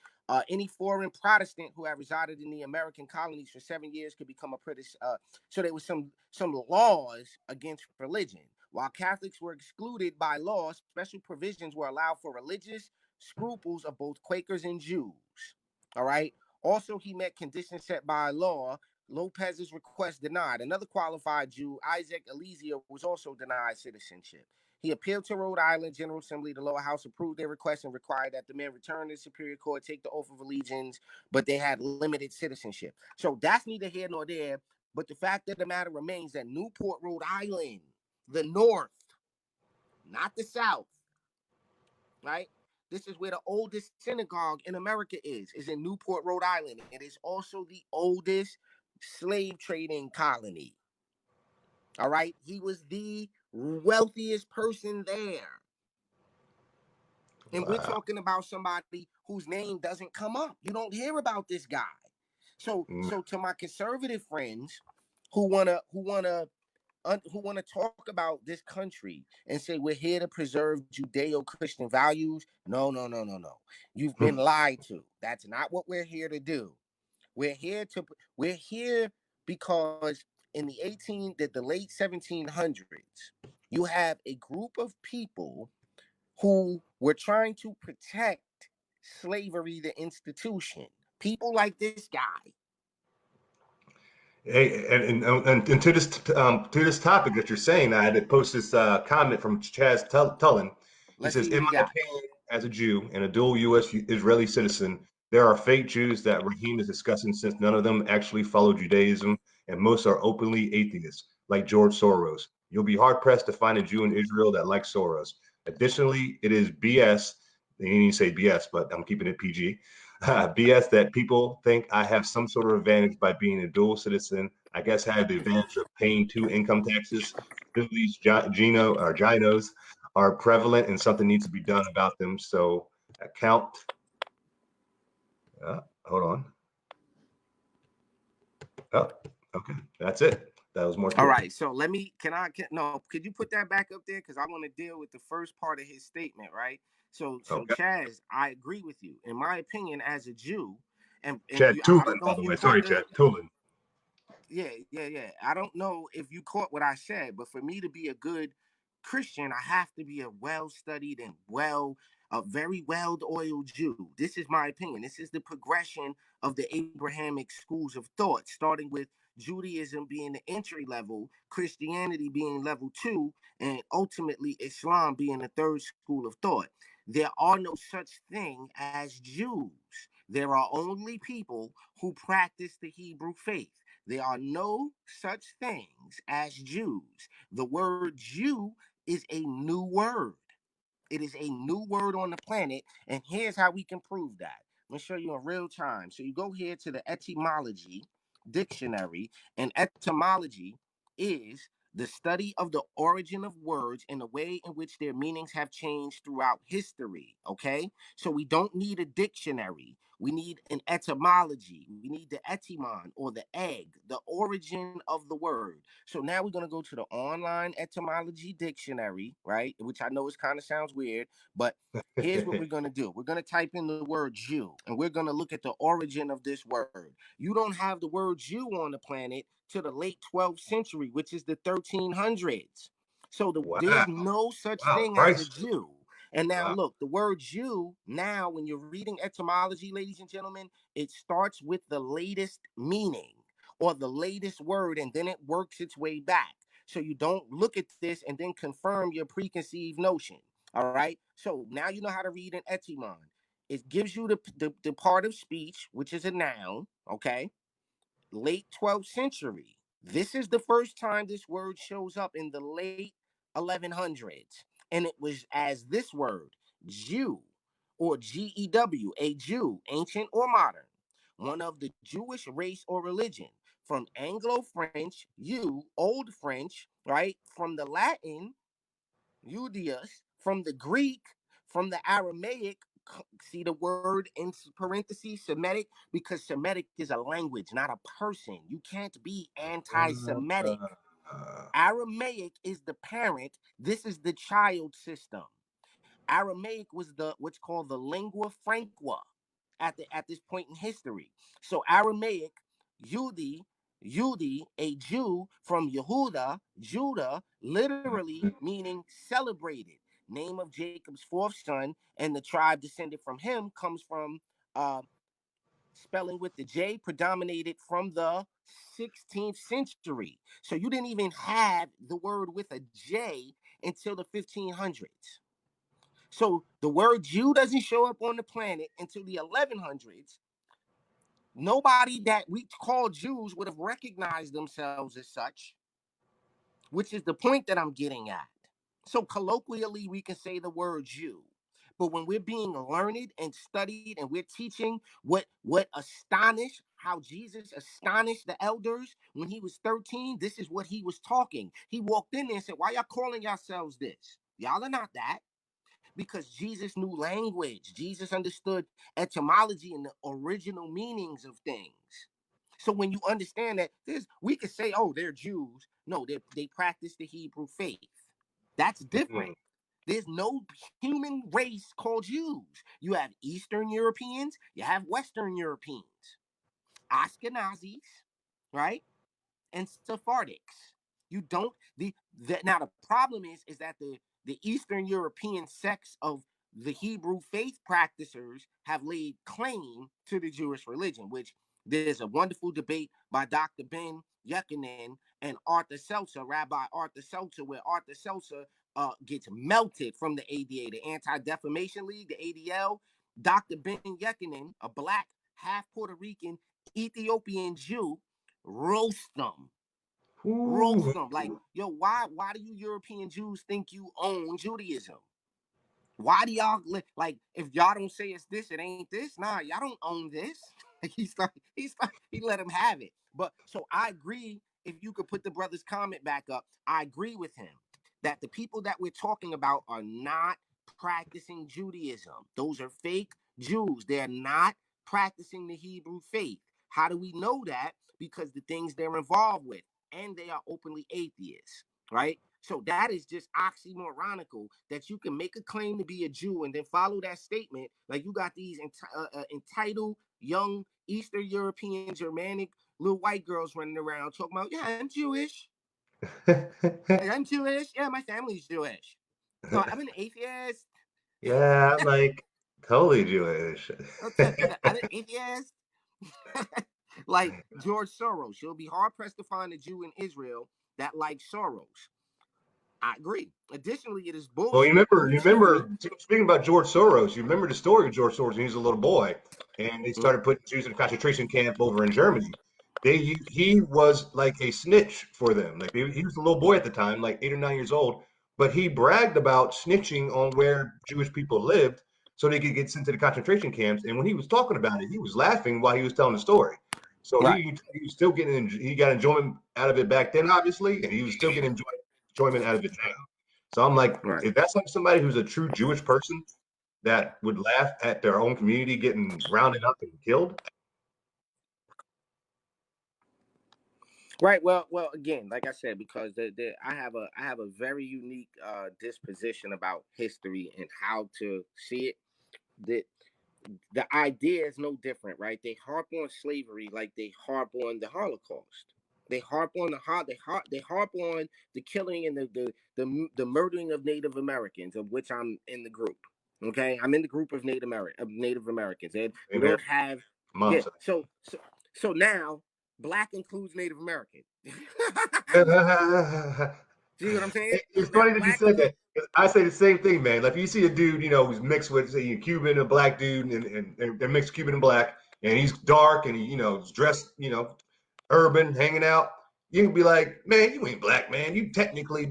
Any foreign Protestant who had resided in the American colonies for 7 years could become a British. So there was some laws against religion. While Catholics were excluded by law, special provisions were allowed for religious scruples of both Quakers and Jews. All right. Also, he met conditions set by law. Lopez's request denied. Another qualified Jew, Isaac Eliezer, was also denied citizenship. He appealed to Rhode Island General Assembly. The lower house approved their request and required that the men return to the Superior Court, take the oath of allegiance, but they had limited citizenship. So that's neither here nor there. But the fact of the matter remains that Newport, Rhode Island, the North, not the South, right? This is where the oldest synagogue in America is in Newport, Rhode Island. It is also the oldest slave trading colony. All right. He was the wealthiest person there. And we're Wow. talking about somebody whose name doesn't come up. You don't hear about this guy. So to my conservative friends who wanna talk about this country and say we're here to preserve Judeo-Christian values. No, no, no, no, no. You've been lied to. That's not what we're here to do. We're here because in the late 1700s, you have a group of people who were trying to protect slavery, the institution. People like this guy. Hey, and to this topic that you're saying, I had to post this comment from Chaz Tullen. He Let's says, see what "In he my got. opinion, as a Jew and a dual U.S. Israeli citizen, there are fake Jews that Raheem is discussing since none of them actually follow Judaism, and most are openly atheists, like George Soros. You'll be hard pressed to find a Jew in Israel that likes Soros. Additionally, it is BS. They didn't even say BS, but I'm keeping it PG. BS that people think I have some sort of advantage by being a dual citizen. I guess I have the advantage of paying two income taxes. These ginos are prevalent and something needs to be done about them. So account, hold on. Oh, okay. That's it. That was more to All it. right, so could you put that back up there? Because I want to deal with the first part of his statement, right? So Okay. Chaz, I agree with you. In my opinion, as a Jew, Chad I Tulin, don't know by if the you way. caught Sorry, Chad Tulin. yeah. I don't know if you caught what I said, but for me to be a good Christian, I have to be a well-studied and a very well-oiled Jew. This is my opinion. This is the progression of the Abrahamic schools of thought, starting with Judaism being the entry level, Christianity being level 2, and ultimately Islam being the third school of thought. There are no such thing as Jews. There are only people who practice the Hebrew faith. There are no such things as Jews. The word Jew is a new word. It is a new word on the planet, and here's how we can prove that. I'm gonna show you in real time. So you go here to the etymology dictionary, and etymology is the study of the origin of words and the way in which their meanings have changed throughout history. Okay, so we don't need a dictionary. We need an etymology. We need the etymon, or the egg, the origin of the word. So now we're going to go to the online etymology dictionary, right? Which I know is kind of sounds weird, but here's what we're going to do. We're going to type in the word Jew, and we're going to look at the origin of this word. You don't have the word Jew on the planet to the late 12th century, which is the 1300s. So there's Wow. no such Wow. thing as a Christ. Jew. And now Wow. look, the word Jew, now when you're reading etymology, ladies and gentlemen, it starts with the latest meaning or the latest word, and then it works its way back. So you don't look at this and then confirm your preconceived notion. All right. So now you know how to read an etymon. It gives you the part of speech, which is a noun. Okay. Late 12th century. This is the first time this word shows up in the late 1100s. And it was as this word, Jew, or Gew, a Jew, ancient or modern, one of the Jewish race or religion, from Anglo French, Old French, right? From the Latin, Judaeus, from the Greek, from the Aramaic. See the word in parentheses, Semitic, because Semitic is a language, not a person. You can't be anti-Semitic. Uh, Aramaic is the parent. This is the child system. Aramaic was the what's called the lingua franca at this point in history. So Aramaic, Yudi, a Jew from Yehuda, Judah, literally meaning celebrated. Name of Jacob's fourth son, and the tribe descended from him comes from spelling with the J predominated from the 16th century. So you didn't even have the word with a J until the 1500s. So the word Jew doesn't show up on the planet until the 1100s. Nobody that we call Jews would have recognized themselves as such, which is the point that I'm getting at. So colloquially, we can say the word Jew. But when we're being learned and studied and we're teaching what astonished, how Jesus astonished the elders when he was 13, this is what he was talking. He walked in there and said, why y'all calling yourselves this? Y'all are not that. Because Jesus knew language. Jesus understood etymology and the original meanings of things. So when you understand that, we could say, oh, they're Jews. No, they practice the Hebrew faith. That's different. There's no human race called Jews. You have Eastern Europeans, you have Western Europeans, Ashkenazis, right? And Sephardics. You don't now the problem is that the Eastern European sects of the Hebrew faith practitioners have laid claim to the Jewish religion, which there's a wonderful debate by Dr. Ben Yekinen and Arthur Seltzer, Rabbi Arthur Seltzer, where Arthur Seltzer gets melted from the ADA, the Anti-Defamation League, the ADL. Dr. Ben Yekinen, a black, half Puerto Rican, Ethiopian Jew, roast them. Roast them. Like, yo, why do you European Jews think you own Judaism? Why do y'all like if y'all don't say it's this, it ain't this? Nah, y'all don't own this. He let him have it. But so I agree. If you could put the brother's comment back up, I agree with him that the people that we're talking about are not practicing Judaism. Those are fake Jews. They're not practicing the Hebrew faith. How do we know that? Because the things they're involved with, and they are openly atheists, right? So that is just oxymoronical that you can make a claim to be a Jew and then follow that statement. Like you got these entitled young Eastern European Germanic little white girls running around talking about, yeah, I'm Jewish. I'm Jewish. Yeah, my family's Jewish. So I'm an atheist. yeah, I'm like totally Jewish. I'm an atheist. Like George Soros. You'll be hard pressed to find a Jew in Israel that likes Soros. I agree. Additionally, it is Well, bullshit. you remember, speaking about George Soros, you remember the story of George Soros when he was a little boy, and they started putting Jews in a concentration camp over in Germany. He was like a snitch for them. Like he was a little boy at the time, like 8 or 9 years old, but he bragged about snitching on where Jewish people lived so they could get sent to the concentration camps. And when he was talking about it, he was laughing while he was telling the story. So Right. he was still getting, he got enjoyment out of it back then, obviously, and he was still getting enjoyment out of it now. So I'm like, Right. if that's like somebody who's a true Jewish person that would laugh at their own community getting rounded up and killed. Right. Well. Again, like I said, because I have a very unique disposition about history and how to see it. That the idea is no different, right? They harp on slavery like they harp on the Holocaust. They harp on they harp on the killing and the murdering of Native Americans, of which I'm in the group. Okay, I'm in the group of Native Americans, and we don't have yeah. So now black includes Native American. See what I'm saying? It's Now funny that you black said includes. that. I say the same thing, man. Like, if you see a dude, who's mixed with, say, a Cuban, a black dude, and they're mixed Cuban and black, and he's dark and he's dressed, urban, hanging out, you can be like, man, you ain't black, man. You technically,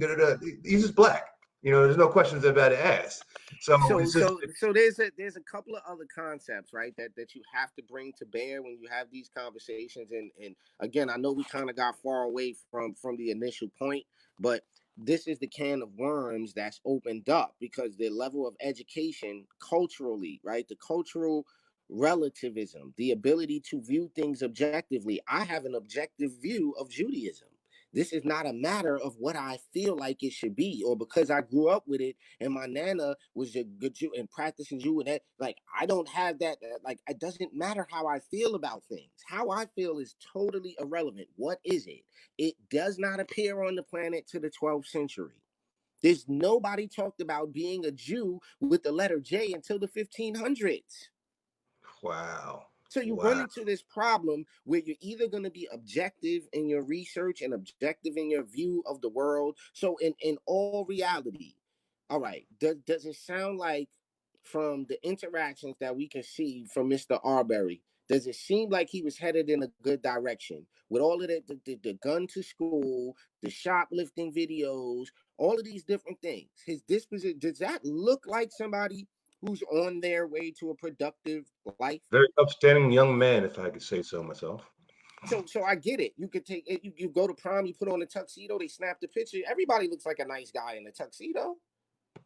he's just black. There's no questions about it asked. So So it's just, so so there's a couple of other concepts, right, that you have to bring to bear when you have these conversations. And again, I know we kind of got far away from the initial point, but this is the can of worms that's opened up because the level of education culturally, right, the cultural relativism, the ability to view things objectively. I have an objective view of Judaism. This is not a matter of what I feel like it should be, or because I grew up with it and my nana was a good Jew and practicing Jew, and that, like, I don't have that. Like, it doesn't matter how I feel about things. How I feel is totally irrelevant. What is it? It does not appear on the planet to the 12th century. There's nobody talked about being a Jew with the letter J until the 1500s. wow. So you run Wow. into this problem where you're either going to be objective in your research and objective in your view of the world. So in all reality, all right, does it sound like, from the interactions that we can see from Mr. Arbery, does it seem like he was headed in a good direction with all of the gun to school, the shoplifting videos, all of these different things? His disposition, does that look like somebody who's on their way to a productive life? Very upstanding young man, if I could say so myself. So I get it. You could take it. You go to prom. You put on a tuxedo. They snap the picture. Everybody looks like a nice guy in a tuxedo.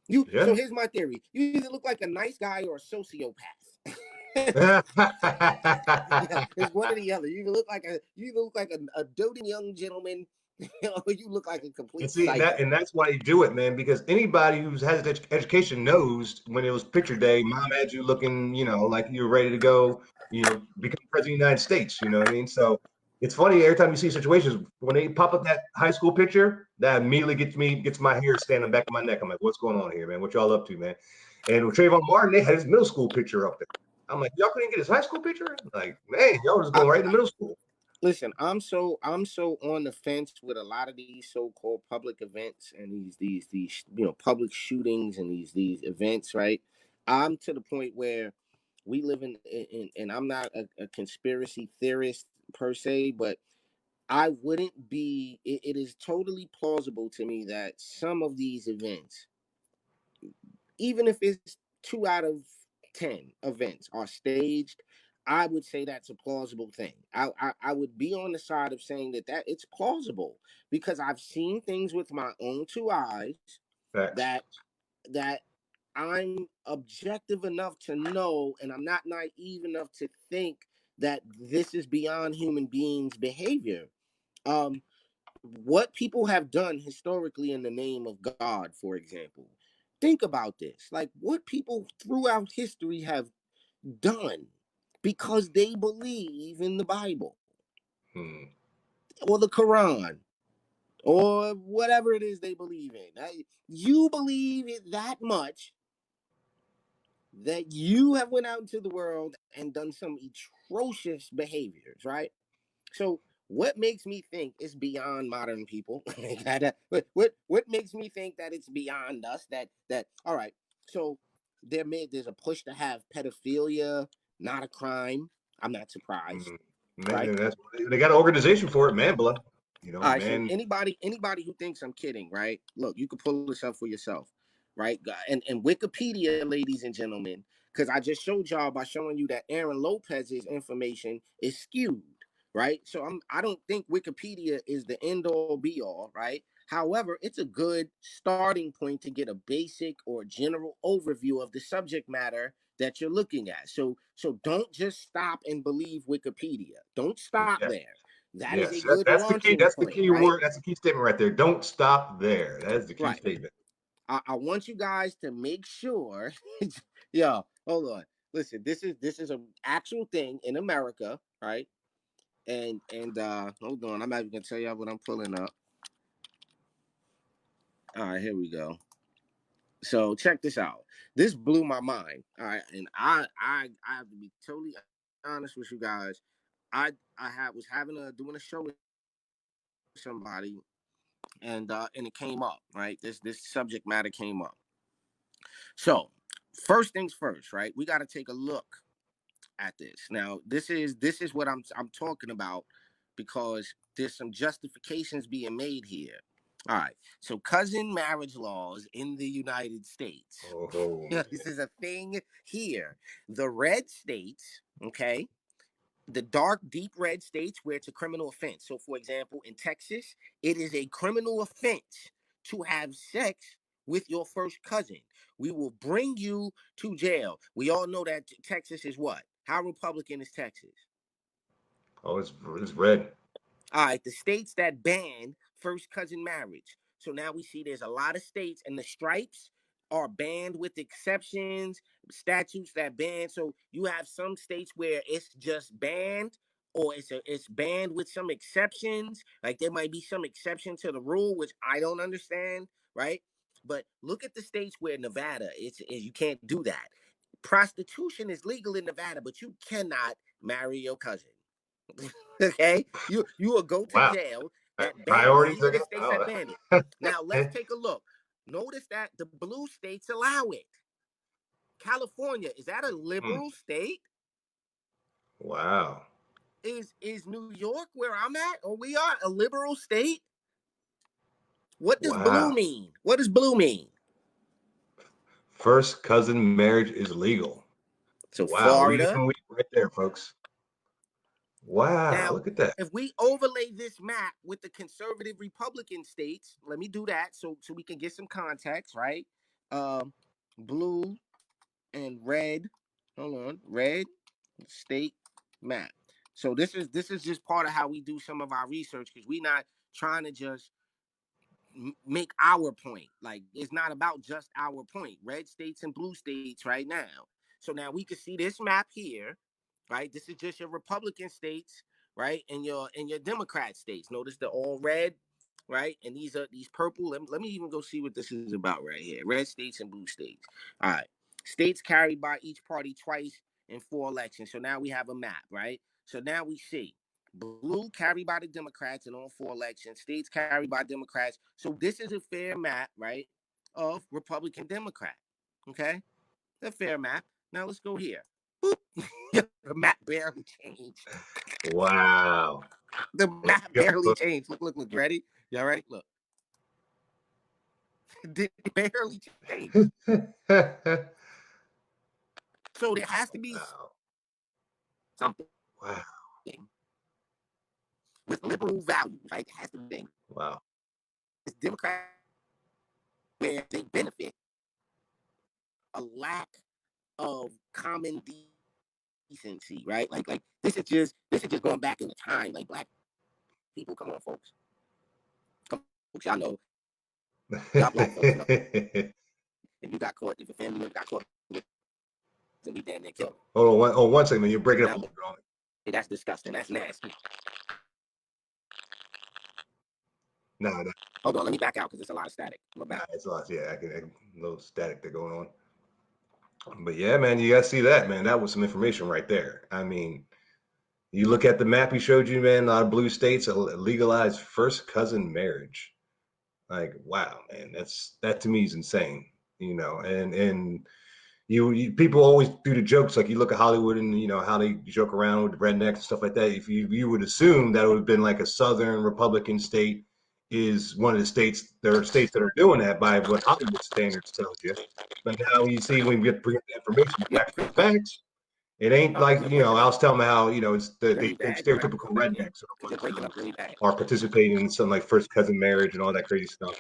Yeah. So here's my theory. You either look like a nice guy or a sociopath. Yeah, it's one or the other. You either look like a doting young gentleman, or you look like a And complete see, psycho. that's why you do it, man. Because anybody who's has education knows when it was picture day, mom had you looking, like you were ready to go, become president of the United States. You know what I mean? So it's funny every time you see situations when they pop up that high school picture, that immediately gets my hair standing back of my neck. I'm like, what's going on here, man? What y'all up to, man? And with Trayvon Martin, they had his middle school picture up there. I'm like, y'all couldn't get his high school picture? Like, man, y'all was I, going right in the middle school. Listen, I'm so on the fence with a lot of these so-called public events and these public shootings and these events, right? I'm to the point where we live in and I'm not a conspiracy theorist per se, but I wouldn't be. It is totally plausible to me that some of these events, even if it's 2 out of 10 events are staged, I would say that's a plausible thing. I would be on the side of saying that it's plausible because I've seen things with my own 2 eyes Facts. that that I'm objective enough to know, and I'm not naive enough to think that this is beyond human beings' behavior. Um, what people have done historically in the name of God, for example. Think about this. Like, what people throughout history have done because they believe in the Bible Hmm. or the Quran or whatever it is they believe in. You believe it that much that you have went out into the world and done some atrocious behaviors, right? So what makes me think it's beyond modern people? what makes me think that it's beyond us? That all right. So there's a push to have pedophilia not a crime. I'm not surprised, Hmm. right? Man, they got an organization for it, man, blood. All right. So Man. anybody who thinks I'm kidding, right? Look, you can pull this up for yourself, right? And Wikipedia, ladies and gentlemen, because I just showed y'all by showing you that Aaron Lopez's information is skewed. right? So I don't think Wikipedia is the end all be all, right? However, it's a good starting point to get a basic or general overview of the subject matter that you're looking at. So don't just stop and believe Wikipedia. Don't stop Yeah. there. That is a Yes. good That's the key. launching That's the point, key right? word. That's the key statement right there. Don't stop there. That is the key Right. statement. I want you guys to make sure. Yo, hold on. Listen, this is an actual thing in America, right? And hold on, I'm not even gonna tell y'all what I'm pulling up. All right, here we go. So check this out. This blew my mind. All right, and I have to be totally honest with you guys. Was having doing a show with somebody, and it came up, right? This subject matter came up. So first things first, right? We got to take a look at this. Now, this is what I'm talking about, because there's some justifications being made here. All right. So cousin marriage laws in the United States. Oh, Yeah, this is a thing here. The red states, okay, the dark, deep red states where it's a criminal offense. So, for example, in Texas, it is a criminal offense to have sex with your first cousin. We will bring you to jail. We all know that Texas is what? How Republican is Texas? oh, it's red. All right, the states that ban first cousin marriage. So now we see there's a lot of states, and the stripes are banned with exceptions, statutes that ban. So you have some states where it's just banned, or it's banned with some exceptions. Like there might be some exception to the rule, which I don't understand, right? But look at the states where Nevada, you can't do that. Prostitution is legal in Nevada, but you cannot marry your cousin. Okay, you will go to Wow. jail. That ban it. Priorities These are the again. states that Oh. banned it. Now let's take a look. Notice that the blue states allow it. California, is that a Hmm. liberal state? Wow. Is New York, where I'm at, or we are, a liberal state? What does blue Wow. mean? What does blue mean? First cousin marriage is legal. So Wow. Read it Florida. from week right there, folks. Wow. Now, Look at that. if we overlay this map with the conservative Republican states, let me do that so we can get some context, right? Blue and red. Hold on, red state map. So this is just part of how we do some of our research, because we're not trying to just make our point. Like it's not about just our point. Red states and blue states right now. So now we can see this map here, right? This is just your Republican states, right, and your Democrat states. Notice they're all red, right? And these purple. Let me even go see what this is about right here. Red states and blue states. All right. States carried by each party twice in 4 elections. So now we have a map, right? So now we see blue carried by the Democrats in all 4 elections, states carried by Democrats. So this is a fair map, right, of Republican Democrat. Okay? A fair map. Now let's go here. Boop. The map barely changed. Wow. The There map you barely changed. Look. Ready? Y'all ready? Look. It barely changed. go. So there has to be Wow. something Wow. with liberal values, right? It has to be. Wow. It's Democrat where they benefit a lack of common decency, right? Like this is just going back in the time. Like black people, come on, folks. Come on, folks, y'all know, y'all black folks know. If you got caught, if your family member got caught, then we damn near killed. Hold on, one second. You're breaking up a Now, little bit on me. that's disgusting. That's nasty. No, no, Hold on, let me back out because there's a lot of static. no, it's lost. Yeah, a little static that going on. But yeah, man, you gotta see that, man. That was some information right there. I mean, you look at the map he showed you, man. A lot of blue states legalized first cousin marriage. Like, wow, man, that to me is insane. And you people always do the jokes, like you look at Hollywood and how they joke around with the rednecks and stuff like that. If you would assume that it would have been like a southern Republican state is one of the states. There are states that are doing that by what Hollywood standards tells you. But now you see when we get the information, the Yeah, actual facts, It ain't like, I was telling them how, it's they think stereotypical rednecks are participating in something like first cousin marriage and all that crazy stuff.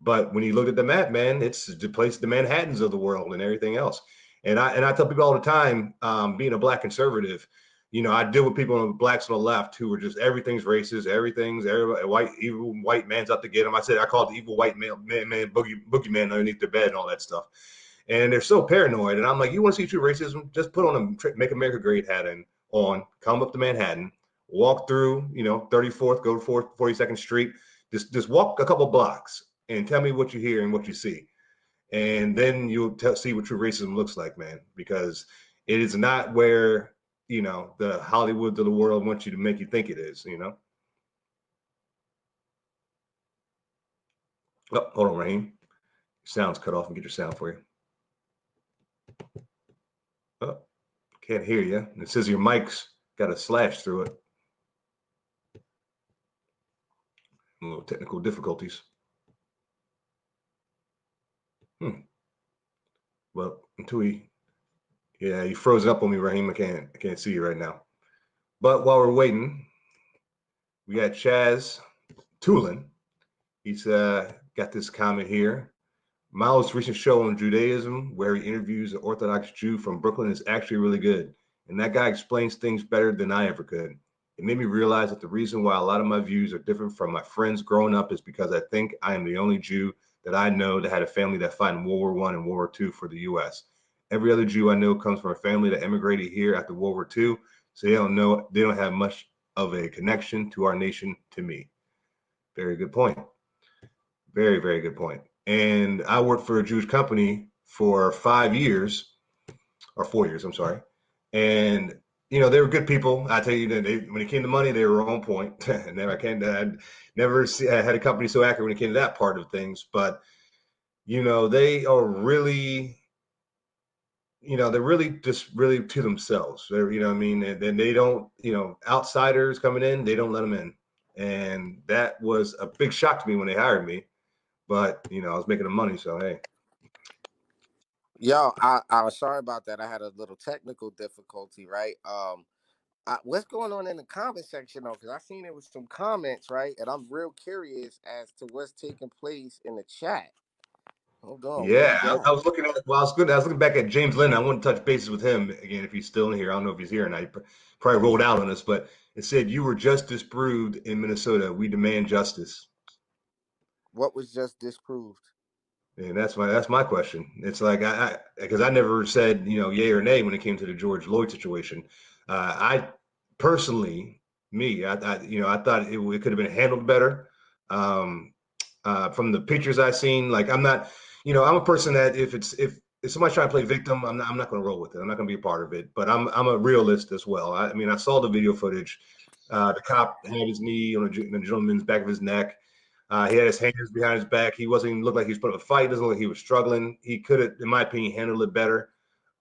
But when you look at the map, man, it's the place, the Manhattans of the world and everything else. And I tell people all the time, being a black conservative, I deal with people, blacks on the left, who are just everything's racist, everything's white, evil white man's out to get them. I call it the evil white man boogeyman underneath their bed and all that stuff. And they're so paranoid. And I'm like, you want to see true racism? Just put on a Make America Great hat come up to Manhattan, walk through, 34th, go to 42nd Street, just walk a couple blocks and tell me what you hear and what you see. And then you'll see what true racism looks like, man, because it is not where, the Hollywood of the world wants you to make you think it is, Oh, hold on, Raheem. Your sound's cut off and get your sound for you. Oh, can't hear you. It says your mic's got a slash through it. A little technical difficulties. Well, until he froze up on me, Raheem. I can't see you right now. But while we're waiting, we got Chaz Tulin. He's got this comment here. Miles' recent show on Judaism, where he interviews an Orthodox Jew from Brooklyn, is actually really good. And that guy explains things better than I ever could. It made me realize that the reason why a lot of my views are different from my friends growing up is because I think I am the only Jew that I know that had a family that fought in World War I and World War II for the U.S. Every other Jew I know comes from a family that immigrated here after World War II, so they don't have much of a connection to our nation to me. Very good point. Very, very good point. And I worked for a Jewish company for 5 years, or 4 years, I'm sorry. And, they were good people. I tell you, when it came to money, they were on point. I never had a company so accurate when it came to that part of things. But, they are really, they're really just really to themselves. They're, what I mean? And they don't, outsiders coming in, they don't let them in. And that was a big shock to me when they hired me. But, I was making the money, so hey. Yo, I was sorry about that. I had a little technical difficulty, right? What's going on in the comment section though? Because I seen there was some comments, right? And I'm real curious as to what's taking place in the chat. Hold on, what we Yeah, got? I was looking at. Well, I was looking back at James Lynn. I want to touch bases with him again if he's still in here. I don't know if he's here or not. He probably rolled out on us, but it said you were just disproved in Minnesota. We demand justice. What was just disproved? And that's my question. It's like because I never said yay or nay when it came to the George Floyd situation. I personally, I thought it could have been handled better. From the pictures I've seen, like I'm not, I'm a person that if somebody's trying to play victim, I'm not going to roll with it. I'm not going to be a part of it. But I'm a realist as well. I mean, I saw the video footage. The cop had his knee on the gentleman's back of his neck. He had his hands behind his back. He wasn't even look like he was putting up a fight. Doesn't look like he was struggling. He could have, in my opinion, handled it better.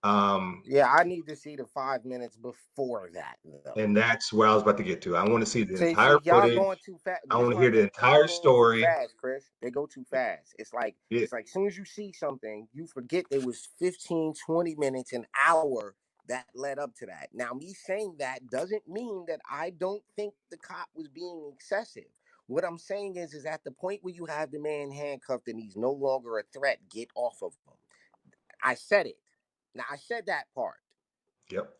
Yeah, I need to see the 5 minutes before that, though. And that's where I was about to get to. I want to see the entire See, y'all footage. going too fast. I want to hear the entire story. Fast, Chris. They go too fast. It's like as soon as you see something, you forget there was 15, 20 minutes, an hour that led up to that. Now, me saying that doesn't mean that I don't think the cop was being excessive. What I'm saying is at the point where you have the man handcuffed and he's no longer a threat, get off of him. I said it. Now, I said that part. Yep.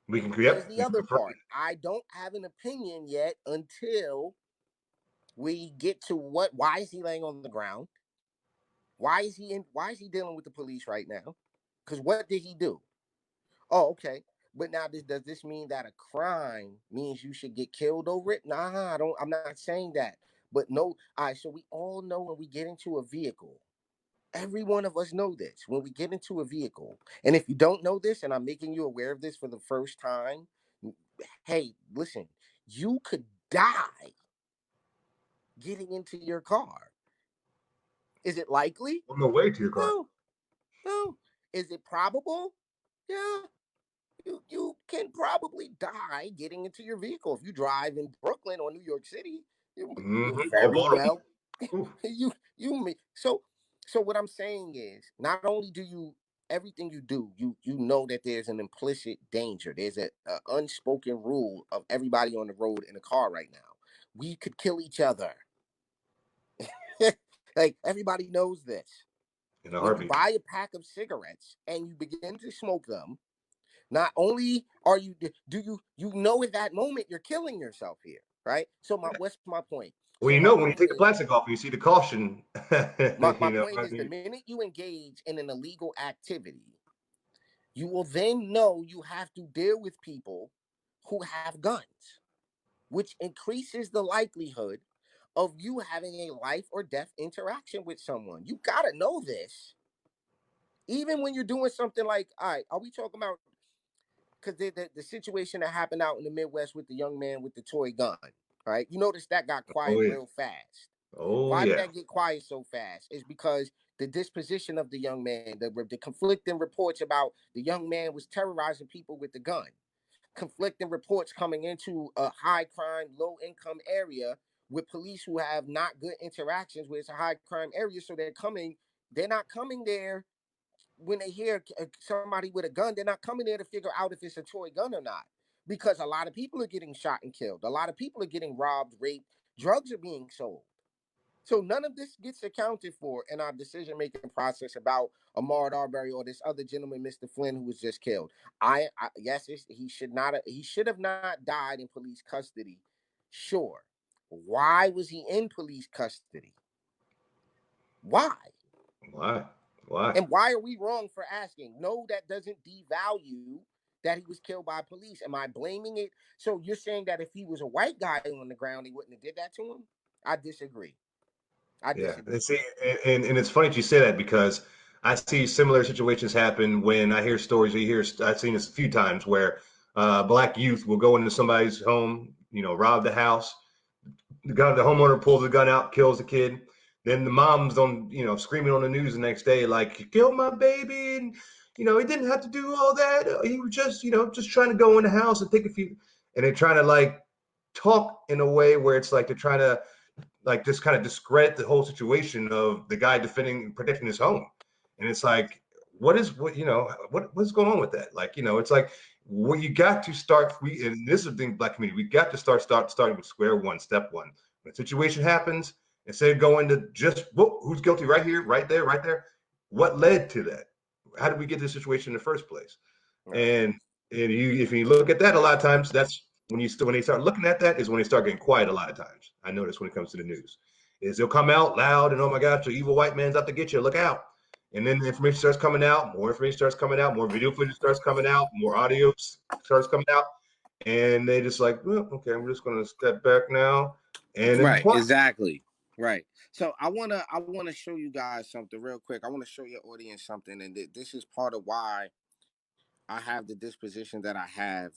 We can. Here's the other part. I don't have an opinion yet until we get to why is he laying on the ground? Why is he dealing with the police right now? Because what did he do? Oh, okay. But now does this mean that a crime means you should get killed over it? Nah, I'm not saying that. But no, all right, so we all know when we get into a vehicle, every one of us know this. When we get into a vehicle, and if you don't know this, and I'm making you aware of this for the first time, hey, listen, you could die getting into your car. Is it likely? On the way to your car. No. Is it probable? Yeah. You can probably die getting into your vehicle. If you drive in Brooklyn or New York City, you very well. you may. So what I'm saying is, not only do you everything you do, you know that there's an implicit danger. There's a unspoken rule of everybody on the road in a car right now. We could kill each other. Like everybody knows this. In a When you heartbeat. buy a pack of cigarettes and you begin to smoke them, not only are you you know at that moment you're killing yourself here, right? So what's my point? Well, So you my know, when you point take the is plastic off, you see the caution. my You know, point I is the mean, minute you engage in an illegal activity, you will then know you have to deal with people who have guns, which increases the likelihood of you having a life or death interaction with someone. You gotta know this. Even when you're doing something like, all right, are we talking about because the situation that happened out in the Midwest with the young man with the toy gun, right? You notice that got oh quiet yeah, real fast. oh Why did yeah, that get quiet so fast? It's because the disposition of the young man, the conflicting reports about the young man was terrorizing people with the gun, conflicting reports coming into a high crime, low income area with police who have not good interactions with. It's a high crime area, so they're not coming there when they hear somebody with a gun, they're not coming there to figure out if it's a toy gun or not. Because a lot of people are getting shot and killed. A lot of people are getting robbed, raped. Drugs are being sold. So none of this gets accounted for in our decision-making process about Ahmaud Arbery or this other gentleman, Mr. Flynn, who was just killed. Yes, he should have not died in police custody. Sure. Why was he in police custody? Why? why, why? And why are we wrong for asking? No, that doesn't devalue that he was killed by police. Am I blaming it? So you're saying that if he was a white guy on the ground, he wouldn't have did that to him? I disagree. I Yeah, disagree. and see, and it's funny that you say that because I see similar situations happen when I hear stories. I've seen this a few times where black youth will go into somebody's home, you know, rob the house. The homeowner pulls the gun out, kills the kid. Then the mom's on, you know, screaming on the news the next day, like, "You killed my baby," and you know, he didn't have to do all that. He was just, you know, just trying to go in the house and take a few. And they're trying to like talk in a way where it's like they're trying to like just kind of discredit the whole situation of the guy defending protecting his home. And it's like, what you know, what's going on with that? Like, you know, it's like well, you got to start and this is the thing, black community, we got to starting with square one, step one. When a situation happens, instead of going to just who's guilty right here, right there, what led to that? How did we get to this situation in the first place? Right. And if you look at that, a lot of times that's when they start looking at that is when they start getting quiet. A lot of times, I notice when it comes to the news, is they'll come out loud and oh my gosh, the evil white man's out to get you. Look out! And then the information starts coming out, more information starts coming out, more video footage starts coming out, more audio starts coming out, and they just like, well, okay, I'm just gonna step back now, and it's Right. quiet. Exactly. Right. So I wanna show you guys something real quick. I want to show your audience something, and this is part of why I have the disposition that I have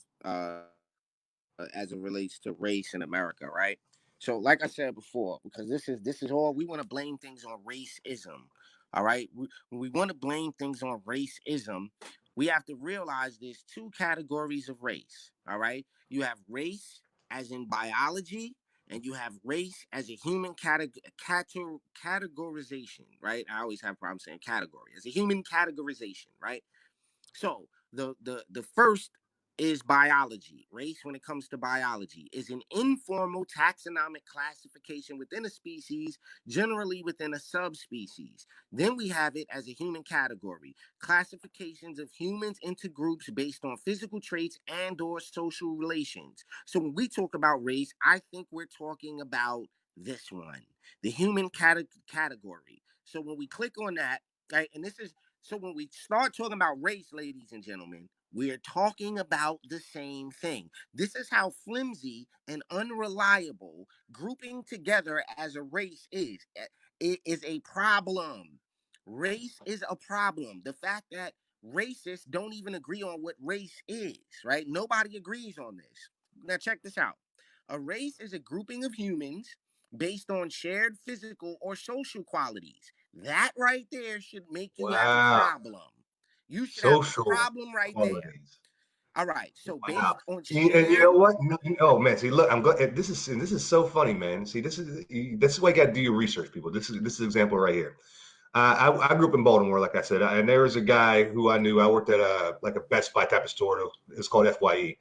as it relates to race in America, right? So, like I said before, because this is all we want to blame things on racism. All right, when we want to blame things on racism, we have to realize there's two categories of race. All right, you have race as in biology, and you have race as a human categorization. Right? I always have problems saying category as a human categorization. Right? So the first is biology. Race, when it comes to biology, is an informal taxonomic classification within a species, generally within a subspecies. Then we have it as a human category, classifications of humans into groups based on physical traits and or social relations. So when we talk about race, I think we're talking about this one, the human category. So when we click on that, right, and this is so when we start talking about race, ladies and gentlemen, we're talking about the same thing. This is how flimsy and unreliable grouping together as a race is. It is a problem. Race is a problem. The fact that racists don't even agree on what race is, right? Nobody agrees on this. Now, check this out. A race is a grouping of humans based on shared physical or social qualities. That right there should make you have a Wow, problem. You should have a social problem right there. qualities. All right. So Wow. based on And you shared, know what? Oh man, see, look, I'm glad this is so funny, man. See, this is why you got to do your research, people. This is an example right here. I grew up in Baltimore, like I said, and there was a guy who I knew. I worked at a Best Buy type of store. It's called FYE,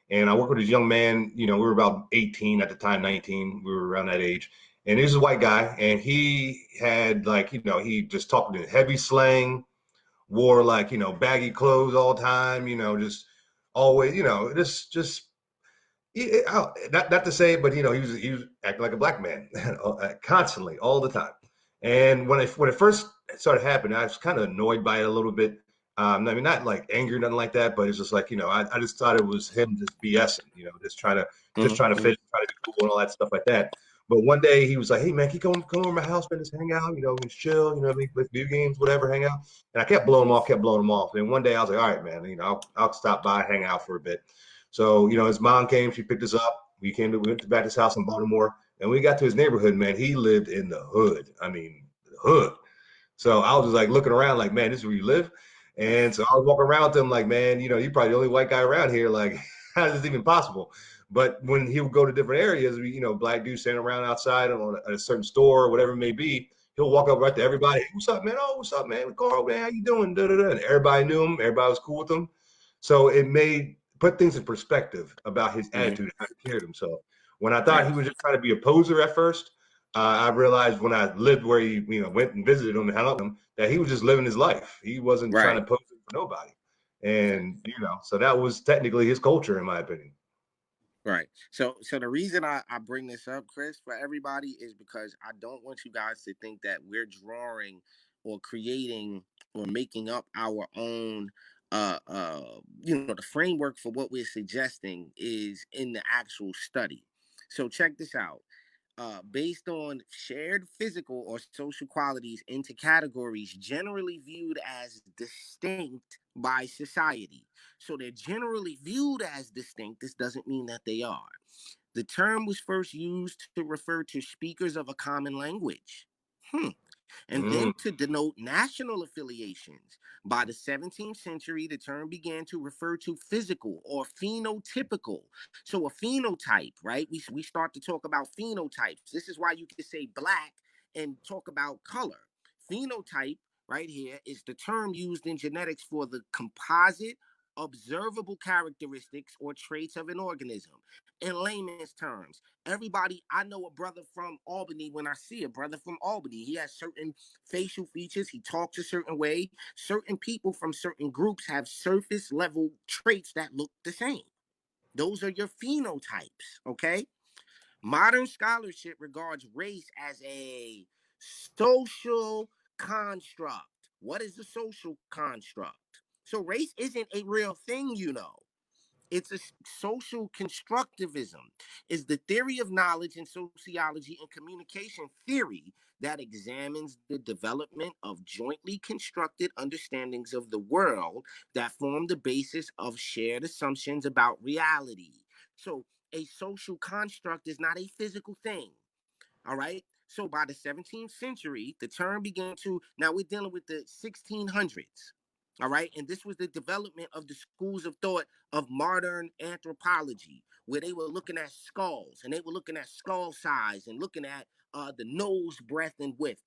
and I worked with this young man. You know, we were about 18 at the time, 19. We were around that age, and he was a white guy, and he had like, you know, he just talked in heavy slang, wore like, you know, baggy clothes all the time. You know, just always, you know, just not to say, but you know, he was acting like a black man constantly, all the time. And when it first started happening, I was kind of annoyed by it a little bit. I mean, not like angry, nothing like that, but it's just like, you know, I just thought it was him just BSing, you know, just trying to fit, trying to be cool and all that stuff like that. But one day he was like, "Hey man, can you come over to my house, man, just hang out, you know, just chill, you know, play video games, whatever, hang out." And I kept blowing him off. And one day I was like, "All right, man, you know, I'll stop by, hang out for a bit." So, you know, his mom came, she picked us up. We went to back to his house in Baltimore, and we got to his neighborhood, man. He lived in the hood. I mean, the hood. So I was just like looking around, like, man, this is where you live. And so I was walking around with him, like, man, you know, you're probably the only white guy around here. Like, how is this even possible? But when he would go to different areas, you know, black dudes standing around outside on a certain store or whatever it may be, he'll walk up right to everybody. Hey, what's up, man? Oh, what's up, man? Carl, man, how you doing? Da, da, da. And everybody knew him. Everybody was cool with him. So it made put things in perspective about his attitude and how he carried himself. When I thought he was just trying to be a poser at first, I realized when I lived where he, you know, went and visited him and hung out with him, that he was just living his life. He wasn't trying to pose for nobody. And, you know, so that was technically his culture, in my opinion. Right. So the reason I bring this up, Chris, for everybody is because I don't want you guys to think that we're drawing or creating or making up our own the framework for what we're suggesting is in the actual study. So check this out. Based on shared physical or social qualities into categories generally viewed as distinct by society. So they're generally viewed as distinct. This doesn't mean that they are. The term was first used to refer to speakers of a common language. And then to denote national affiliations. By the 17th century, the term began to refer to physical or phenotypical. So a phenotype, right? We start to talk about phenotypes. This is why you can say black and talk about color. Phenotype, right here, is the term used in genetics for the composite observable characteristics or traits of an organism. In layman's terms, everybody, I know a brother from Albany. When I see a brother from Albany, he has certain facial features, he talks a certain way. Certain people from certain groups have surface level traits that look the same. Those are your phenotypes, okay? Modern scholarship regards race as a social construct. What is a social construct? So race isn't a real thing, you know. It's a social constructivism, is the theory of knowledge in sociology and communication theory that examines the development of jointly constructed understandings of the world that form the basis of shared assumptions about reality. So a social construct is not a physical thing. All right. So by the 17th century, the term began to, now we're dealing with the 1600s. All right. And this was the development of the schools of thought of modern anthropology, where they were looking at skulls and they were looking at skull size and looking at the nose breadth and width.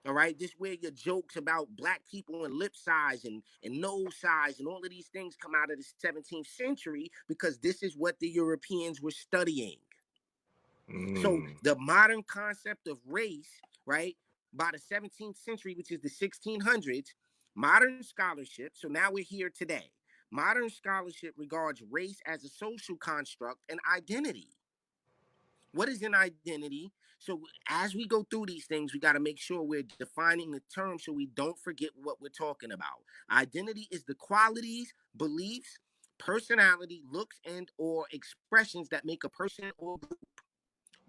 All right. This where your jokes about black people and lip size and nose size and all of these things come out of the 17th century because this is what the Europeans were studying. So the modern concept of race, right, by the 17th century, which is the 1600s, modern scholarship, so now we're here today. Modern scholarship regards race as a social construct and identity. What is an identity? So as we go through these things, we got to make sure we're defining the term so we don't forget what we're talking about. Identity is the qualities, beliefs, personality, looks, and or expressions that make a person or group.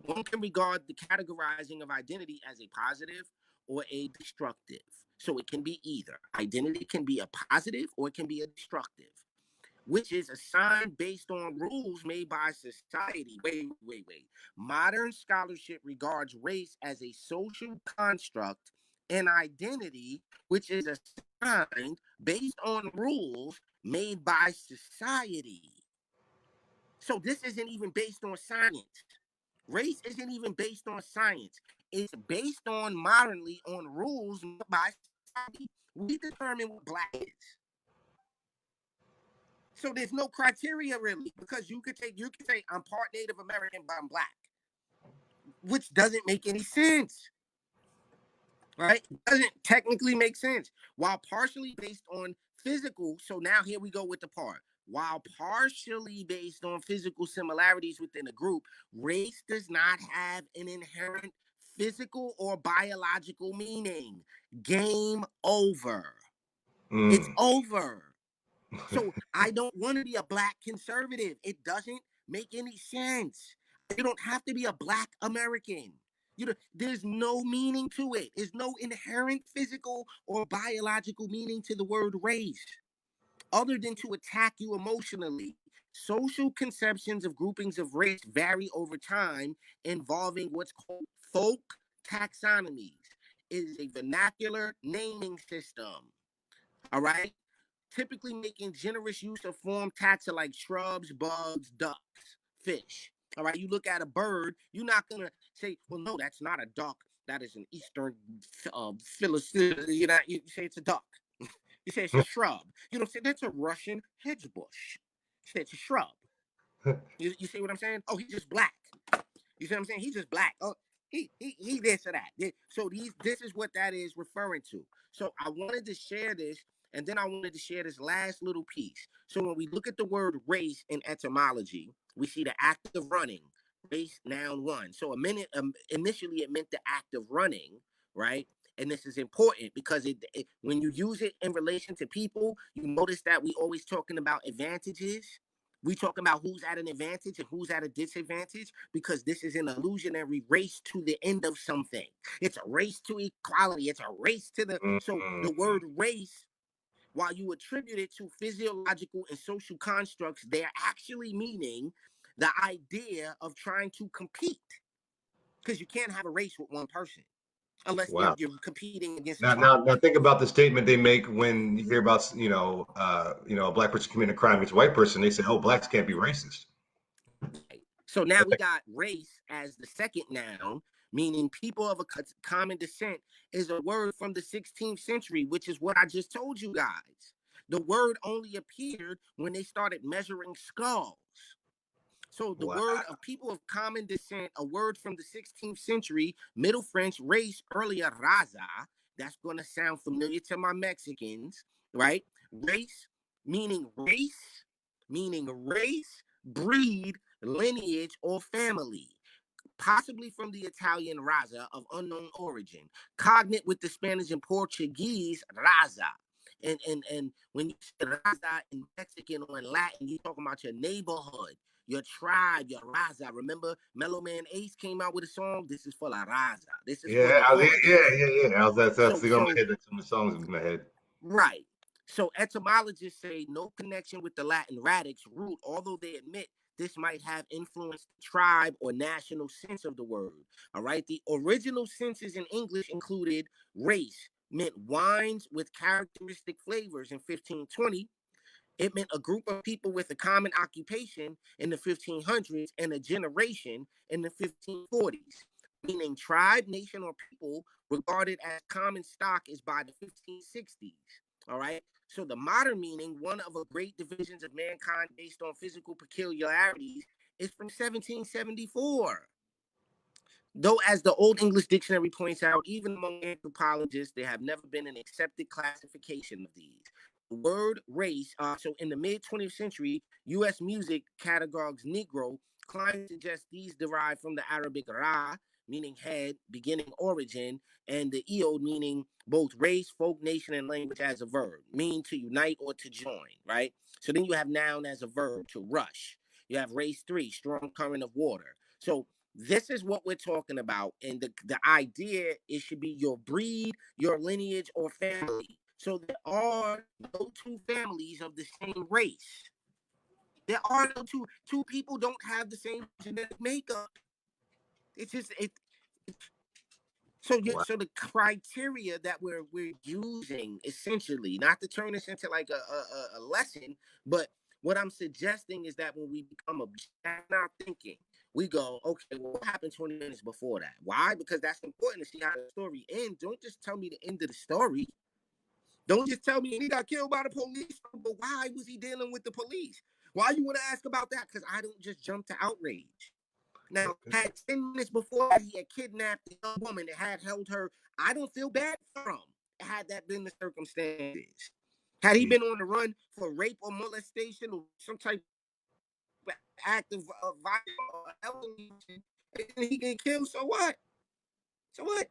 One can regard the categorizing of identity as a positive or a destructive. So it can be either. Identity can be a positive or it can be a destructive, which is a sign based on rules made by society. Wait. Modern scholarship regards race as a social construct and identity, which is a sign based on rules made by society. So this isn't even based on science Race isn't even based on science. It's based on modernly on rules by society. We determine what black is. So there's no criteria really, because you could say I'm part Native American, but I'm black, which doesn't make any sense. Right? It doesn't technically make sense. While partially based on physical, so now here we go with the part. While partially based on physical similarities within a group, race does not have an inherent physical or biological meaning. Game over. It's over. So I don't want to be a black conservative. It doesn't make any sense. You don't have to be a black American. There's no meaning to it. There's no inherent physical or biological meaning to the word race, other than to attack you emotionally. Social conceptions of groupings of race vary over time, involving what's called folk taxonomies. It is a vernacular naming system. All right? Typically making generous use of form taxa like shrubs, bugs, ducks, fish. All right, you look at a bird, you're not gonna say, well, no, that's not a duck. That is an eastern Philistine. You say it's a duck. You say it's a shrub. You don't say that's a Russian hedge bush. You say it's a shrub. You see what I'm saying? Oh, he's just black. You see what I'm saying? He's just black. Oh, he this or that. So this is what that is referring to. So I wanted to share this, and then I wanted to share this last little piece. So when we look at the word race in etymology, we see the act of running, race noun one. So initially it meant the act of running, right? And this is important because when you use it in relation to people, you notice that we always talking about advantages. We talking about who's at an advantage and who's at a disadvantage, because this is an illusionary race to the end of something. It's a race to equality. It's a race to the... So the word race, while you attribute it to physiological and social constructs, they're actually meaning the idea of trying to compete. Because you can't have a race with one person unless Wow. you're competing against a Now, think about the statement they make when you hear about, a black person committing a crime against a white person. They say, "Oh, blacks can't be racist." So now we got race as the second noun, meaning people of a common descent, is a word from the 16th century, which is what I just told you guys. The word only appeared when they started measuring skulls. So the Wow. word of people of common descent, a word from the 16th century, Middle French, race, earlier raza. That's going to sound familiar to my Mexicans, right? Race, meaning race, breed, lineage, or family, possibly from the Italian raza of unknown origin, cognate with the Spanish and Portuguese raza. And when you say raza in Mexican or in Latin, you're talking about your neighborhood, your tribe, your raza. Remember, Mellow Man Ace came out with a song. This is for la raza. This is for Yeah, the hood. That's the my head. That's some of the songs in my head. Right. So etymologists say no connection with the Latin radix root, although they admit this might have influenced the tribe or national sense of the word. All right. The original senses in English included race, meant wines with characteristic flavors in 1520. It meant a group of people with a common occupation in the 1500s and a generation in the 1540s, meaning tribe, nation, or people regarded as common stock is by the 1560s. All right. So the modern meaning, one of the great divisions of mankind based on physical peculiarities, is from 1774. Though, as the Old English Dictionary points out, even among anthropologists, there have never been an accepted classification of these. The word race, so in the mid 20th century, U.S. music catalogs Negro, claims to suggest these derive from the Arabic ra, meaning head, beginning origin, and the eod, meaning both race, folk, nation, and language as a verb, mean to unite or to join, right? So then you have noun as a verb, to rush. You have race three, strong current of water. So this is what we're talking about. And the idea, it should be your breed, your lineage, or family. So there are no two families of the same race. There are no two people don't have the same genetic makeup. It's just it. Wow. So the criteria that we're using, essentially, not to turn this into like a lesson, but what I'm suggesting is that when we become objective our thinking, we go, okay, well, what happened 20 minutes before that? Why? Because that's important to see how the story ends. Don't just tell me the end of the story. Don't just tell me he got killed by the police. But why was he dealing with the police? Why you want to ask about that? Because I don't just jump to outrage. Now, had 10 minutes before he had kidnapped a young woman that had held her, I don't feel bad for him, had that been the circumstances. Had he been on the run for rape or molestation or some type of act of violence, and he get killed, so what? So what?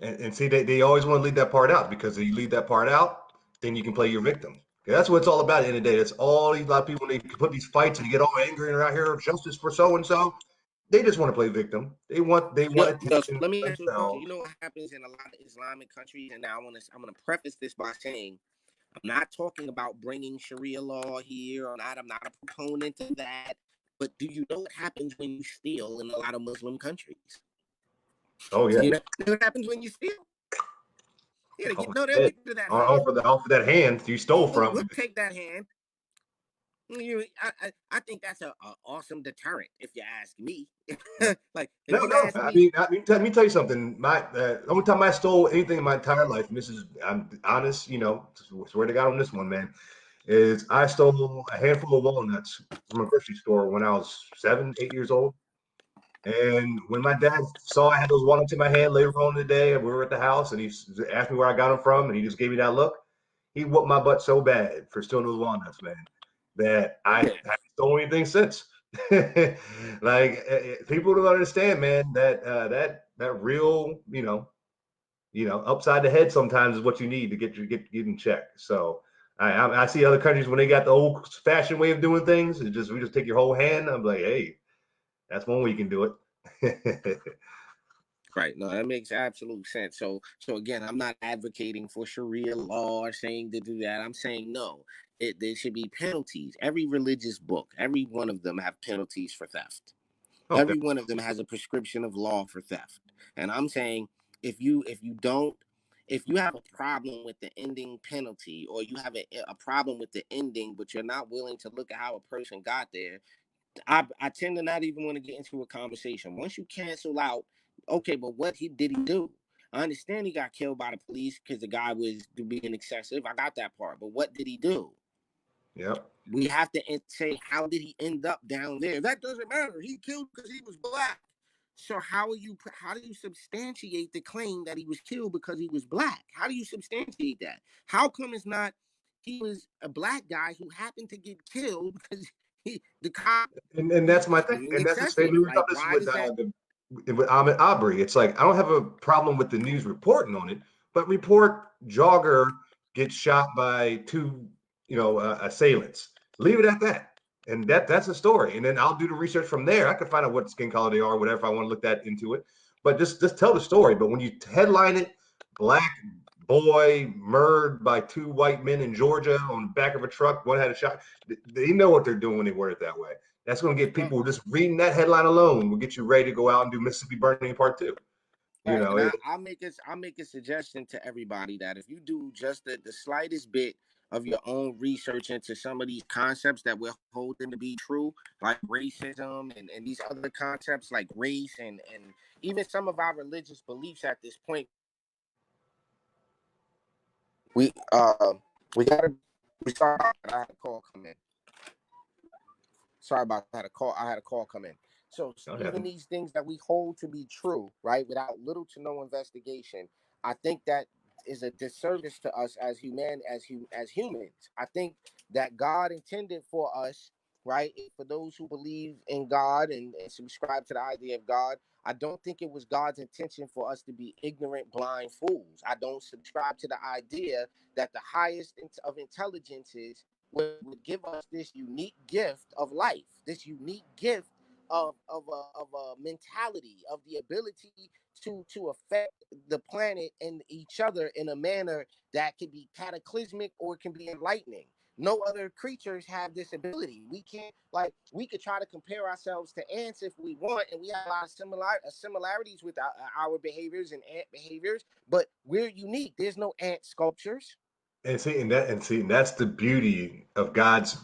And see, they always want to leave that part out, because if you leave that part out, then you can play your victim. That's what it's all about at the end of the day. That's all these lot of people, when they put these fights and get all angry and are out here, justice for so and so. They just want to play victim. They want attention let me ask you a question. themselves. You know what happens in a lot of Islamic countries, and now I'm gonna preface this by saying I'm not talking about bringing Sharia law here or not. I'm not a proponent of that. But do you know what happens when you steal in a lot of Muslim countries? Oh yeah. You know what happens when you steal? Yeah, they'll get rid of that hand. Off of that hand you stole from. We'll take that hand. I think that's an awesome deterrent, if you ask me. Like, if you ask me, Let me tell you something. The only time I stole anything in my entire life, and I'm honest, swear to God on this one, man, is I stole a handful of walnuts from a grocery store when I was 7, 8 years old. And when my dad saw I had those walnuts in my hand later on in the day, we were at the house, and he asked me where I got them from, and he just gave me that look. He whooped my butt so bad for stealing those walnuts, man, that I haven't stolen anything since. Like, people don't understand, man, that real, upside the head sometimes is what you need to get in check. So I see other countries when they got the old fashioned way of doing things. We just take your whole hand. I'm like, hey, that's one way you can do it. Right. No, that makes absolute sense. So again, I'm not advocating for Sharia law or saying to do that. I'm saying no. There should be penalties. Every religious book, every one of them have penalties for theft. Okay. Every one of them has a prescription of law for theft. And I'm saying if you have a problem with the ending penalty, or you have a problem with the ending, but you're not willing to look at how a person got there, I tend to not even want to get into a conversation. Once you cancel out, okay, but what did he do? I understand he got killed by the police because the guy was being excessive. I got that part. But what did he do? Yep. We have to say, how did he end up down there? That doesn't matter. He killed because he was black. So how do you substantiate the claim that he was killed because he was black? How do you substantiate that? How come it's not he was a black guy who happened to get killed because the cop and that's my thing. And that's the same we were talking with Ahmed Aubrey. It's like, I don't have a problem with the news reporting on it, but report jogger gets shot by two, assailants. Leave it at that. And that's a story. And then I'll do the research from there. I can find out what skin color they are, whatever, if I want to look that into it. But just tell the story. But when you headline it, black boy murdered by two white men in Georgia on the back of a truck, one had a shot, they know what they're doing when they word it that way. That's going to get people just reading that headline alone will get you ready to go out and do Mississippi Burning Part 2. I'll make a suggestion to everybody that if you do just the slightest bit of your own research into some of these concepts that we're holding to be true, like racism and these other concepts like race and even some of our religious beliefs at this point, we gotta start. I had a call come in. Sorry about that. I had a call come in. So even these things that we hold to be true, right, without little to no investigation, I think that is a disservice to us as humans. I think that God intended for us, right, for those who believe in God and subscribe to the idea of God. I don't think it was God's intention for us to be ignorant, blind fools. I don't subscribe to the idea that the highest of intelligences would give us this unique gift of life, this unique gift of a mentality, of the ability to affect the planet and each other in a manner that can be cataclysmic or can be enlightening. No other creatures have this ability. We could try to compare ourselves to ants if we want, and we have a lot of similarities with our behaviors and ant behaviors, but we're unique. There's no ant sculptures. And that's the beauty of God's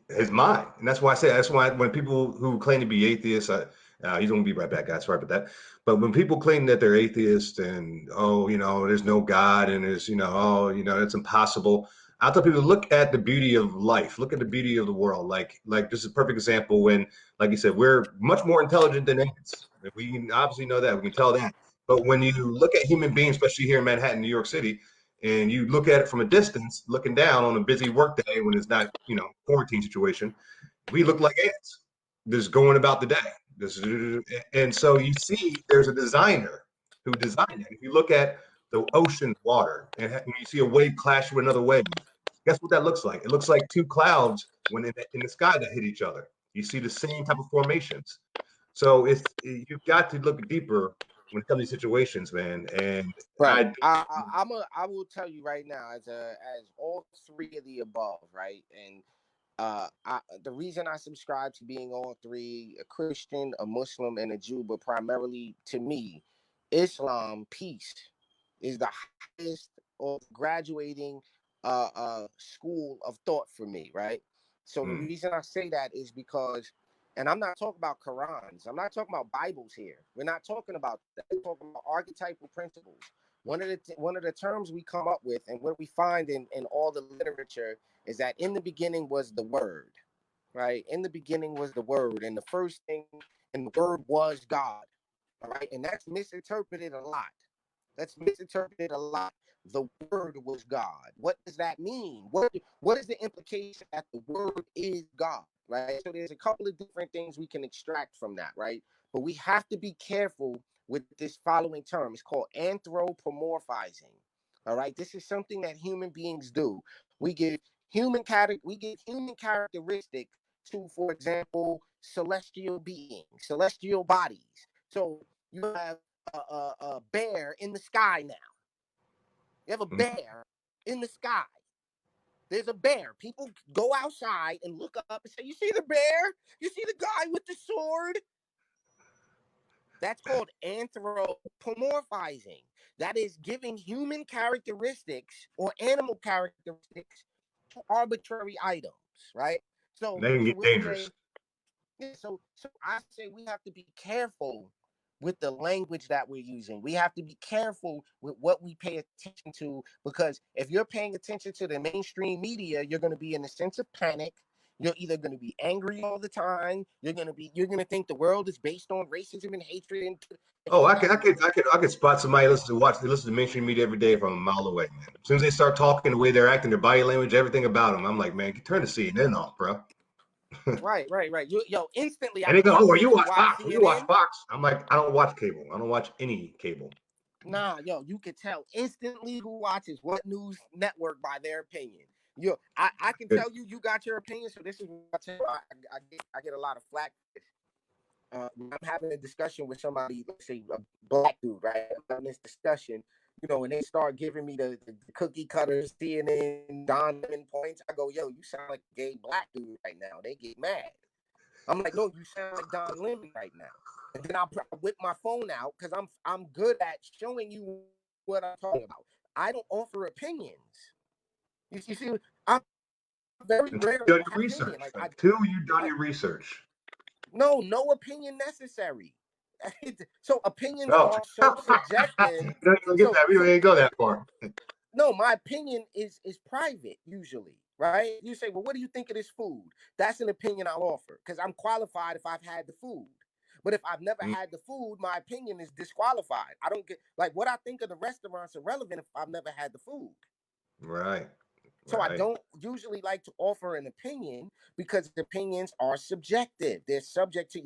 his mind. And that's why I say, that's why when people who claim to be atheists, he's gonna be right back, guys. Sorry about that. But when people claim that they're atheists and, oh, there's no God and there's, it's impossible. I tell people, look at the beauty of life, look at the beauty of the world. Like this is a perfect example when, like you said, we're much more intelligent than ants. We can obviously know that, we can tell that. But when you look at human beings, especially here in Manhattan, New York City, and you look at it from a distance, looking down on a busy workday when it's not, quarantine situation, we look like ants, just going about the day. And so you see, there's a designer who designed it. If you look at the ocean water and you see a wave clash with another wave, guess what that looks like? It looks like two clouds when in the sky that hit each other. You see the same type of formations. So you've got to look deeper when it comes to these situations, man. And Right. I I will tell you right now, as all three of the above, right? And the reason I subscribe to being all three, a Christian, a Muslim, and a Jew, but primarily to me, Islam, peace, is the highest or graduating school of thought for me, right? So the reason I say that is because, and I'm not talking about Qurans, I'm not talking about Bibles here. We're not talking about that. We're talking about archetypal principles. One of the terms we come up with, and what we find in all the literature, is that in the beginning was the word, right? In the beginning was the word, and the first thing, and the word was God, all right? And that's misinterpreted a lot. That's misinterpreted a lot. The word was God. What does that mean? What is the implication that the word is God, right? So there's a couple of different things we can extract from that, right? But we have to be careful with this following term. It's called anthropomorphizing. All right. This is something that human beings do. We give human characteristics to, for example, celestial beings, celestial bodies. So you have a bear in the sky now. You have a bear in the sky. There's a bear. People go outside and look up and say, "You see the bear? You see the guy with the sword?" That's called anthropomorphizing. That is giving human characteristics or animal characteristics to arbitrary items, right? They can get We'll dangerous. say, yeah, so I say we have to be careful with the language that we're using. We have to be careful with what we pay attention to, because if you're paying attention to the mainstream media, you're going to be in a sense of panic. You're either going to be angry all the time. You're going to think the world is based on racism and hatred. Oh, I could spot somebody listen to mainstream media every day from a mile away, man. As soon as they start talking, the way they're acting, their body language, everything about them, I'm like, man, turn the CNN off, bro. Right. Instantly I And they could go, tell oh, you well, you if you watch watch Fox. Well, you watch CNN. Fox. I'm like, I don't watch cable. I don't watch any cable. Nah, you could tell instantly who watches what news network by their opinion. I can Good. tell you got your opinion. So this is what I tell you. I get a lot of flack. When I'm having a discussion with somebody, let's say a black dude, right? I'm having this discussion, and they start giving me the cookie cutters, CNN, Don Lemon points. I go, yo, you sound like a gay black dude right now. They get mad. I'm like, no, you sound like Don Lemon right now. And then I'll whip my phone out because I'm good at showing you what I'm talking about. I don't offer opinions. You see, I'm very Until rare you to done your have opinion. research. Until you done I your research. no opinion necessary. So opinions No. are so subjective. You don't even get So that. We don't even go that far. no, my opinion is private usually, right? You say, well, what do you think of this food? That's an opinion I'll offer because I'm qualified if I've had the food. But if I've never had the food, my opinion is disqualified. I don't get like what I think of the restaurants irrelevant if I've never had the food. Right. So I Right. don't usually like to offer an opinion because opinions are subjective. They're subject to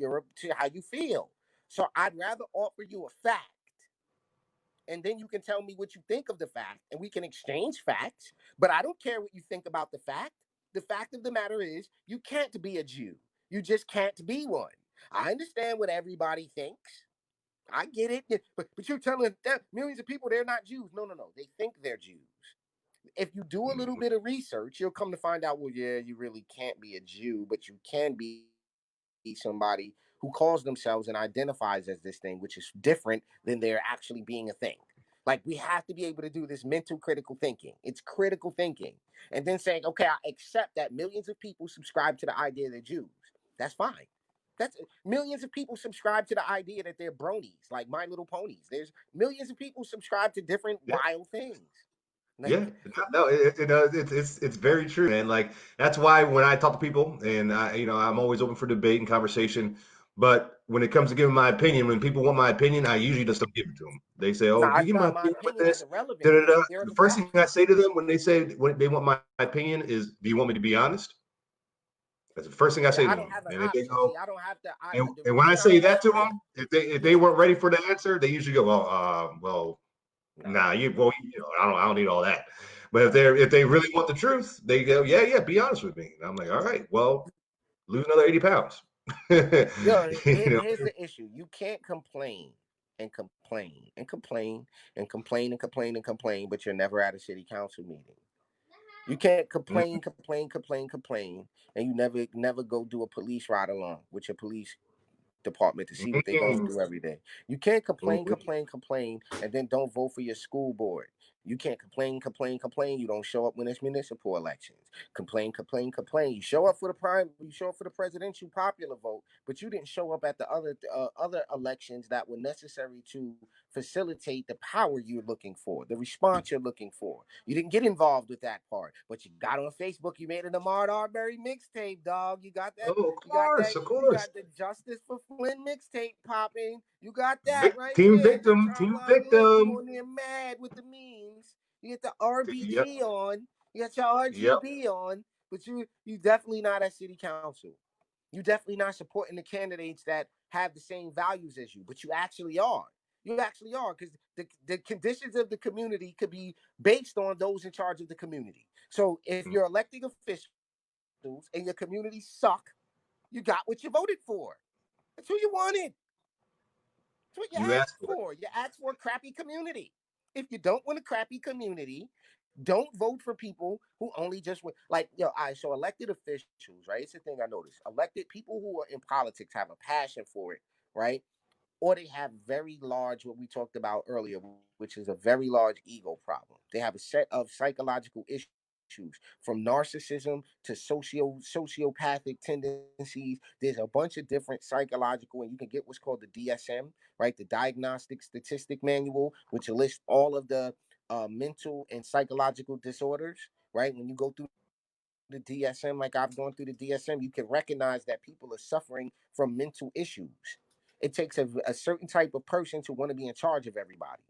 how you feel. So I'd rather offer you a fact, and then you can tell me what you think of the fact, and we can exchange facts. But I don't care what you think about the fact. The fact of the matter is, you can't be a Jew. You just can't be one. I understand what everybody thinks. I get it, but you're telling that millions of people they're not Jews. No. They think they're Jews. If you do a little bit of research, you'll come to find out, well, yeah, you really can't be a Jew, but you can be somebody who calls themselves and identifies as this thing, which is different than they're actually being a thing. Like, we have to be able to do this mental critical thinking. It's critical thinking. And then saying, okay, I accept that millions of people subscribe to the idea they're Jews. That's fine. That's millions of people subscribe to the idea that they're bronies, like My Little Ponies. There's millions of people subscribe to different wild things. Like, Yeah, no, it's very true, man. Like that's why when I talk to people, and I'm always open for debate and conversation. But when it comes to giving my opinion, when people want my opinion, I usually just don't give it to them. They say, "Oh, nah, can you it's give my not my opinion with opinion that's this?" irrelevant. Da, da, da. They're The the first thing facts. I say to them when they say when they want my opinion is, "Do you want me to be honest?" That's the first thing I Yeah, say I to don't them, have an and if they option. See, go, I don't have to. The and when I reason I say don't that have to to. them, if they weren't ready for the answer, they usually go, "Well, well." Nah. Nah, I don't need all that. But if they really want the truth, they go, yeah, be honest with me. And I'm like, all right, well, lose another 80 pounds. Yo, You know? here's the issue. You can't complain and complain and complain and complain and complain and complain, but you're never at a city council meeting. You can't complain, complain, and you never go do a police ride along with your police department to see what they're going to do every day. You can't complain, and then don't vote for your school board. You can't complain. You don't show up when it's municipal elections. Complain. You show up for the presidential popular vote, but you didn't show up at the other elections that were necessary to facilitate the power you're looking for, the response you're looking for. You didn't get involved with that part, but you got on Facebook. You made an Ahmaud Arbery mixtape, dog. You got that. Oh, You got that. of You course. got the Justice for Flynn mixtape popping. You got that right there. The Team timeline lit. You victim. on there mad with the memes. You get the Yep, RBG on. You got your yep. RGB on. But you definitely not at city council. You definitely not supporting the candidates that have the same values as you. But you actually are. You actually are, because the conditions of the community could be based on those in charge of the community. So if you're electing officials and your community suck, you got what you voted for. That's who you wanted. That's what you You asked asked for it. for. You asked for a crappy community. If you don't want a crappy community, don't vote for people who only just went like, so elected officials, right? It's the thing I noticed. Elected people who are in politics have a passion for it, right? Or they have very large, what we talked about earlier, which is a very large ego problem. They have a set of psychological issues, from narcissism to sociopathic tendencies. There's a bunch of different psychological, and you can get what's called the DSM, right? The Diagnostic Statistic Manual, which lists all of the mental and psychological disorders, right? When you go through the DSM, like I've gone through the DSM, you can recognize that people are suffering from mental issues. It takes a certain type of person to want to be in charge of everybody.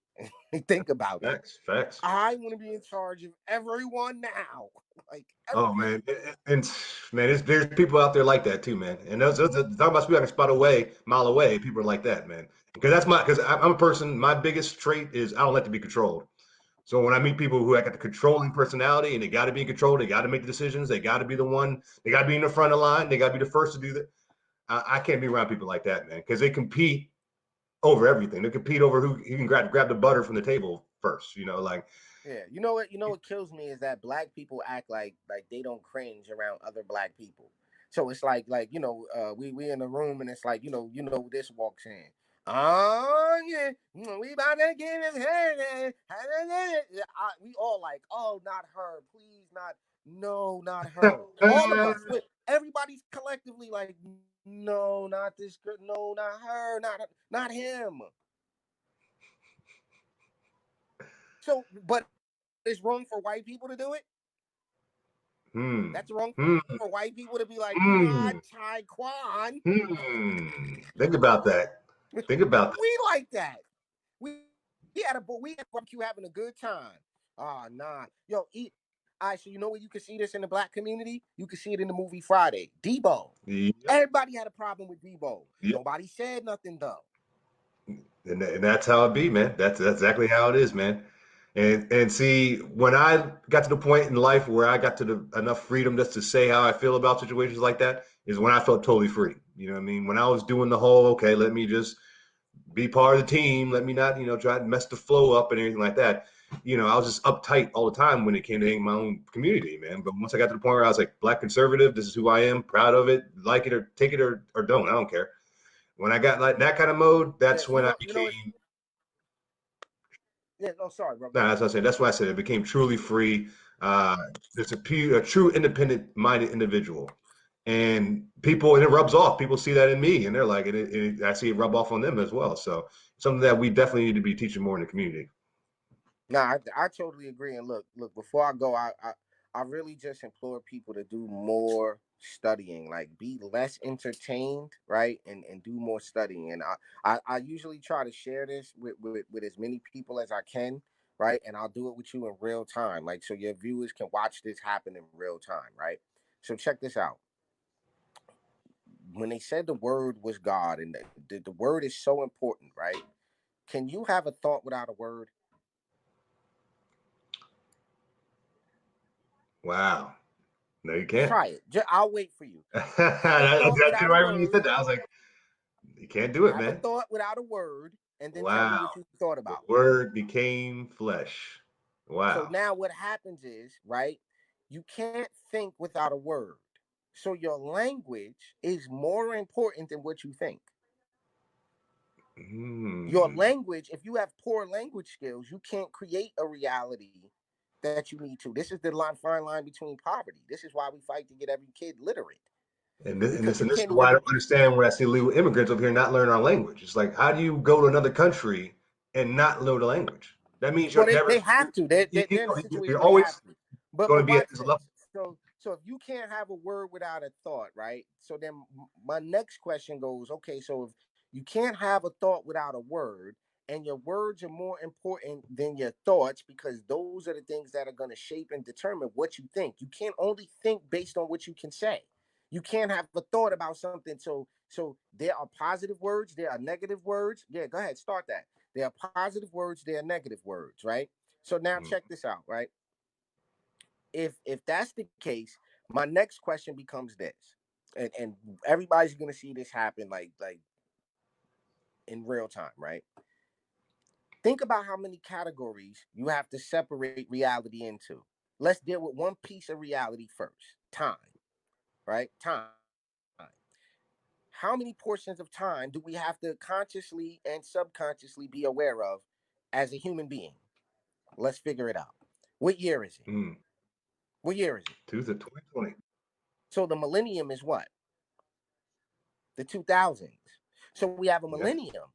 Think about it. Facts. I want to be in charge of everyone now. Like, Oh man, and man, there's people out there like that too, man. And those talking about people I can spot away, mile away. People are like that, man. Because I'm a person. My biggest trait is I don't like to be controlled. So when I meet people who have got the controlling personality and they got to be in control, they got to make the decisions, they got to be the one, they got to be in the front of the line, they got to be the first to do that. I can't be around people like that, man, because they compete over everything. They compete over who can grab the butter from the table first. Like yeah, you know what? You know what kills me is that black people act like they don't cringe around other black people. So it's we in a room and it's like this walks in. Oh yeah, we about to get his head. We all like, oh, not her, please, not her. All of us, everybody's collectively like, no, not this girl, no, not her, not him. So, but it's wrong for white people to do it. hmm, That's wrong hmm, for white people to be like, hmm, not Taekwon. Think about that. Think about that. We like that. We we had a barbecue having a good time. Ah, nah. Yo, eat. All right, so you know where you can see this in the black community? You can see it in the movie Friday. Debo. Yep, Everybody had a problem with Debo. yep. Nobody said nothing though. And that's how it be, man. That's exactly how it is, man. And see, when I got to the point in life where I got to enough freedom just to say how I feel about situations like that is when I felt totally free. You know what I mean? When I was doing the whole, okay, let me just be part of the team. Let me not, try to mess the flow up and anything like that. I was just uptight all the time when it came to my own community, man. But once I got to the point where I was like, black conservative, this is who I am, proud of it, like it or take it or don't, I don't care. When I got like that kind of mode, Yeah, that's when I you know what? became Yeah, no, sorry, bro. No, that's what I said. That's why I said it became truly free. There's a true independent-minded individual, and it rubs off. People see that in me, and they're like, I see it rub off on them as well. So something that we definitely need to be teaching more in the community. No, I totally agree. And look, before I go, I really just implore people to do more studying, like be less entertained, right? And do more studying. And I usually try to share this with as many people as I can, right? And I'll do it with you in real time, like so your viewers can watch this happen in real time, right? So check this out. When they said the word was God, and the word is so important, right? Can you have a thought without a word? Wow. No, you can't. Try it. I'll wait for you. Have a I thought did without a right when you word. said that. I was like, you can't do it, Have a man. thought without a word, and then tell me Wow. what you thought The about. word became flesh. So Wow. now what happens is, right? You can't think without a word. So your language is more important than what you think. Your Mm. language, if you have poor language skills, you can't create a reality that you need to. This is the fine line between poverty. This is why we fight to get every kid literate. Because you And this is can't why I even. don't understand when I see illegal immigrants over here not learning our language. It's like, how do you go to another country and not learn the language? That means Well, you're never, they have to. They're in a you're situation where they always have to. But going to be at watch this this. level. So if you can't have a word without a thought, right? So then my next question goes, okay, so if you can't have a thought without a word, and your words are more important than your thoughts because those are the things that are going to shape and determine what you think. You can't only think based on what you can say. You can't have a thought about something. So there are positive words, there are negative words. Yeah, go ahead, start that. There are positive words, there are negative words, right? So now Mm. check this out, right? If that's the case, my next question becomes this, and everybody's gonna see this happen like in real time, right? Think about how many categories you have to separate reality into. Let's deal with one piece of reality first. Time, right? Time. How many portions of time do we have to consciously and subconsciously be aware of as a human being? Let's figure it out. What year is it? Mm. What year is it? 2020. So the millennium is what? The 2000s. So we have a Yes. millennium,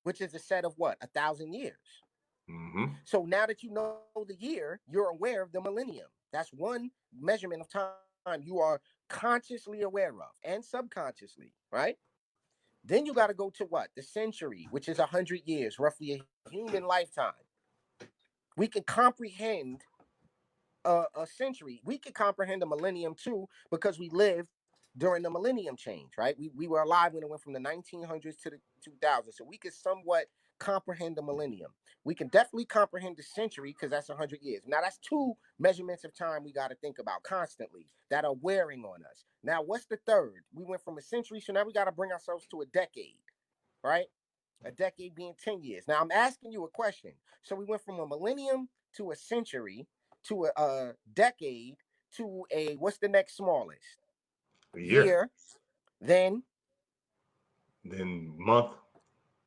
which is a set of what? 1,000 years. Mm-hmm. So now that you know the year, you're aware of the millennium. That's one measurement of time you are consciously aware of and subconsciously, right? Then you got to go to what? The century, which is 100 years, roughly a human lifetime. We can comprehend a century. We could comprehend a millennium too because we lived during the millennium change, right? We were alive when it went from the 1900s to the 2000s. So we could somewhat comprehend the millennium. We can definitely comprehend the century because that's 100 years. Now, that's two measurements of time we got to think about constantly that are wearing on us. Now, what's the third? We went from a century, so now we got to bring ourselves to a decade, right? A decade being 10 years. Now, I'm asking you a question. So we went from a millennium to a century to a decade to a what's the next smallest? A year. Year, then, Then month,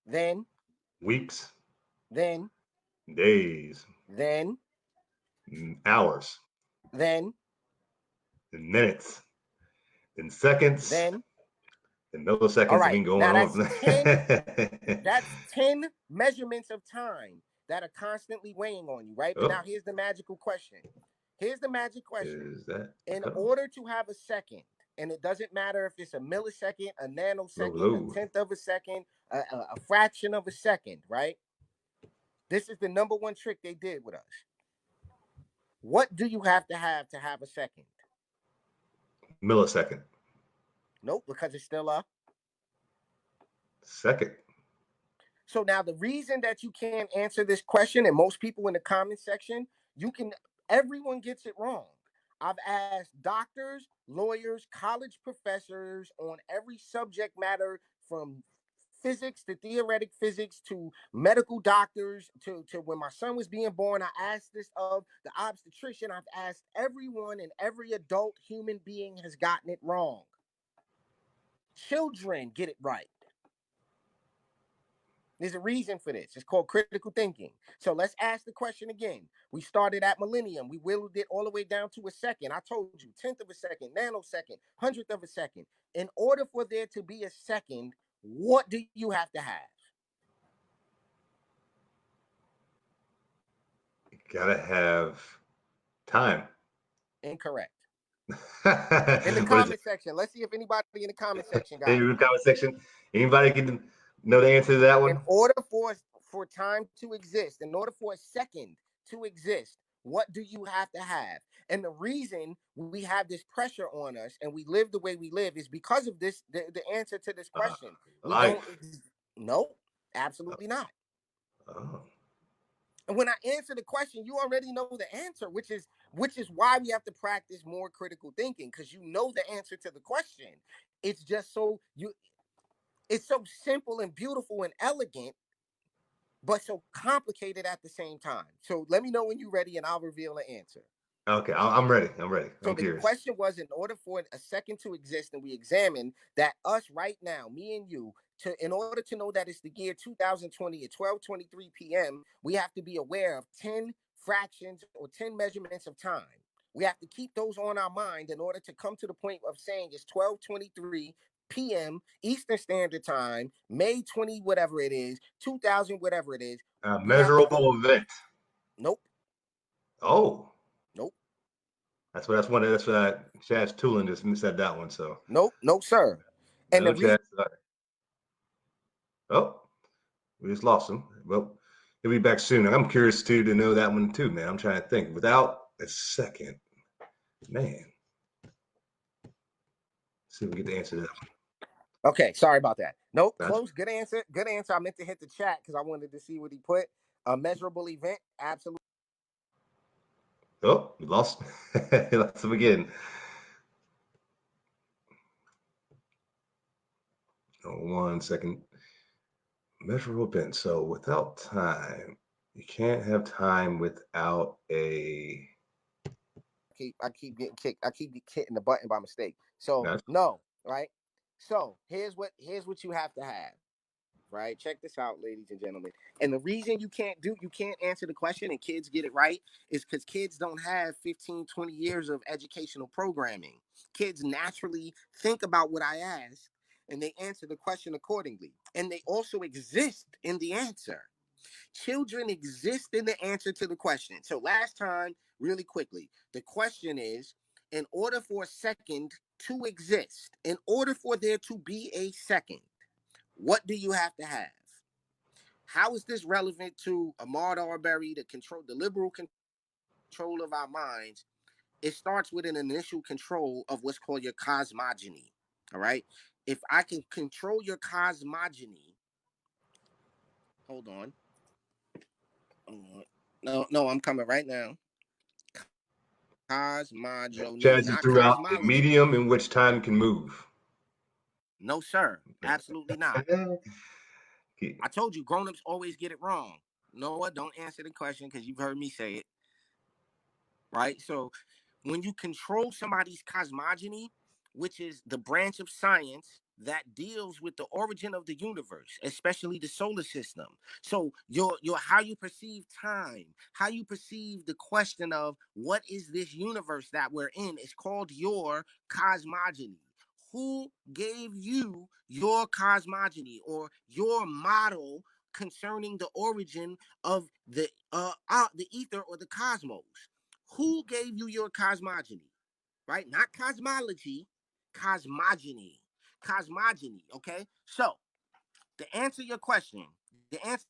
then, weeks, then, days, then, hours, then, and minutes, and seconds, then. and All milliseconds. I right. mean, going Now that's on. 10. That's 10 measurements of time that are constantly weighing on you, right? But now Oh, here's the magical question. Here's the magic question. is that a In cutoff? order to have a second, and it doesn't matter if it's a millisecond, a Low, nanosecond, a low. tenth of a second, a fraction of a second, right? This is the number one trick they did with us. What do you have to have a second? Millisecond. Nope, because it's still up. Second. So now the reason that you can't answer this question, and most people in the comment section, everyone gets it wrong. I've asked doctors, lawyers, college professors on every subject matter from physics to theoretic physics to medical doctors to when my son was being born. I asked this of the obstetrician. I've asked everyone, and every adult human being has gotten it wrong. Children get it right. There's a reason for this. It's called critical thinking. So let's ask the question again. We started at millennium. We whittled it all the way down to a second. I told you, 10th of a second, nanosecond, 100th of a second. In order for there to be a second, what do you have to have? You gotta have time. Incorrect. In the What is comment it? section. Let's see if anybody in the comment section got In it. the comment section, anybody can know the answer to that In one? order for time to exist, in order for a second to exist, what do you have to have? And the reason we have this pressure on us and we live the way we live is because of this. The answer to this question, we don't. Life. No, absolutely not. Oh. And when I answer the question, you already know the answer, which is why we have to practice more critical thinking, because you know the answer to the question. It's just it's so simple and beautiful and elegant, but so complicated at the same time. So let me know when you're ready, and I'll reveal the answer. Okay, I'm ready. I'm ready. So I'm the curious. question was, in order for a second to exist, and we examined that us right now, me and you, in order to know that it's the year 2020 at 12:23 p.m., we have to be aware of 10 fractions or 10 measurements of time. We have to keep those on our mind in order to come to the point of saying it's 12:23 p.m. Eastern Standard Time, May 20, whatever it is, 2000, whatever it is. We have to go. Measurable event. Nope. Oh, Nope. that's one. That's Chad's Tulin just said that one. So Nope. Nope, sir. And no the reason. Chad. Oh, we just lost him. Well, he'll be back soon. I'm curious too to know that one too, man. I'm trying to think. Without a second, man. See if we get the answer to that one. Okay, sorry about that. Nope, That's, close. Good answer. Good answer. I meant to hit the chat because I wanted to see what he put. A measurable event. Absolutely. oh, we lost. Lost him again. Oh, 1 second. Measurable event. So without time, you can't have time without a. I keep getting kicked. I keep hitting the button by mistake. So That's, no, right? So here's what you have to have. Right? Check this out, ladies and gentlemen. And the reason you can't answer the question and kids get it right is because kids don't have 15, 20 years of educational programming. Kids naturally think about what I ask and they answer the question accordingly. And they also exist in the answer. Children exist in the answer to the question. So last time, really quickly, the question is, in order for a second to exist, in order for there to be a second, what do you have to have? How is this relevant to Ahmaud Arbery, the liberal control of our minds? It starts with an initial control of what's called your cosmogony. All right. If I can control your cosmogony, hold on. No, I'm coming right now. Cosmogony, Chad just not threw out a cosmology. medium in which time can move. No, sir. Absolutely not. I told you, grown-ups always get it wrong. Noah, don't answer the question because you've heard me say it. Right? So when you control somebody's cosmogony, which is the branch of science that deals with the origin of the universe, especially the solar system. So your how you perceive time, how you perceive the question of what is this universe that we're in is called your cosmogony. Who gave you your cosmogony or your model concerning the origin of the ether or the cosmos? Who gave you your cosmogony? Right? Not cosmology, cosmogony. Cosmogony, okay? So, to answer your question, the answer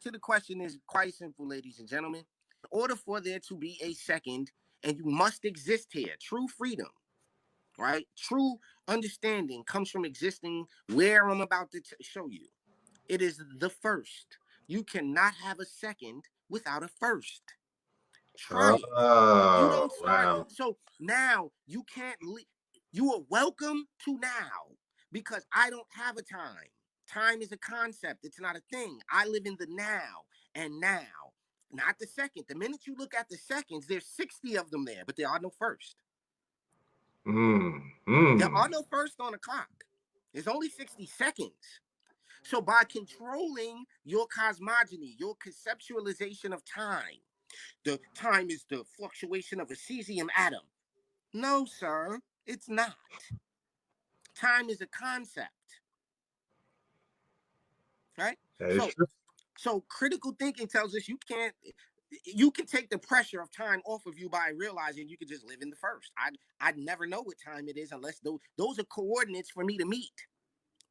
to the question is quite simple, ladies and gentlemen. In order for there to be a second, and you must exist here, true freedom, right? True understanding comes from existing where I'm about to show you. It is the first. You cannot have a second without a first. Try it. You Oh, don't start. wow. So now you can't leave. You are welcome to now because I don't have a time. Time is a concept. It's not a thing. I live in the now and now, not the second. The minute you look at the seconds, there's 60 of them there, but there are no first. There are no first on the clock. There's only 60 seconds. So by controlling your cosmogony, your conceptualization of time, the time is the fluctuation of a cesium atom. No, sir, it's not. Time is a concept, right? That is So true. so critical thinking tells us you can take the pressure of time off of you by realizing you can just live in the first. I'd never know what time it is unless those are coordinates for me to meet.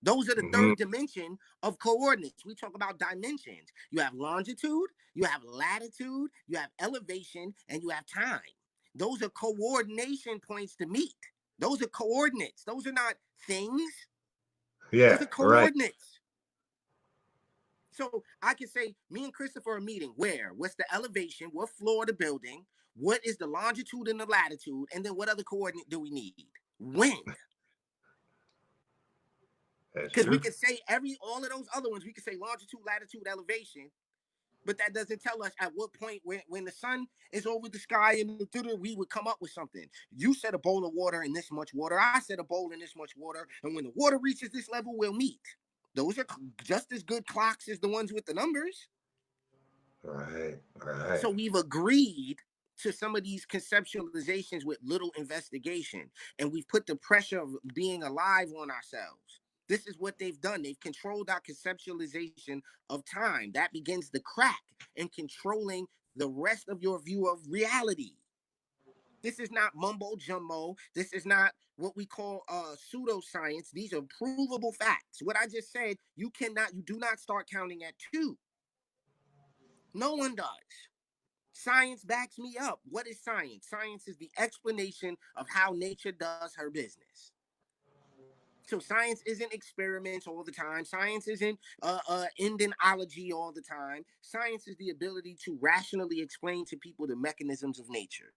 Those are the Hmm. third dimension of coordinates. We talk about dimensions. You have longitude, you have latitude, you have elevation, and you have time. Those are coordination points to meet. Those are coordinates. Those are not things. Those Yeah, are right. coordinates. So I can say, me and Christopher are meeting where? What's the elevation? What floor of the building? What is the longitude and the latitude? And then what other coordinate do we need? When? That's Because we true. could say all of those other ones, we could say longitude, latitude, elevation, but that doesn't tell us at what point when the sun is over the sky and we would come up with something. You said a bowl of water and this much water. I said a bowl and this much water. And when the water reaches this level, we'll meet. Those are just as good clocks as the ones with the numbers. Right, right. So we've agreed to some of these conceptualizations with little investigation, and we've put the pressure of being alive on ourselves. This is what they've done. They've controlled our conceptualization of time. That begins the crack in controlling the rest of your view of reality. This is not mumbo jumbo. This is not what we call pseudoscience. These are provable facts. What I just said, you do not start counting at two. No one does. Science backs me up. What is science? Science is the explanation of how nature does her business. So science isn't experiments all the time. Science isn't endonology all the time. Science is the ability to rationally explain to people the mechanisms of nature.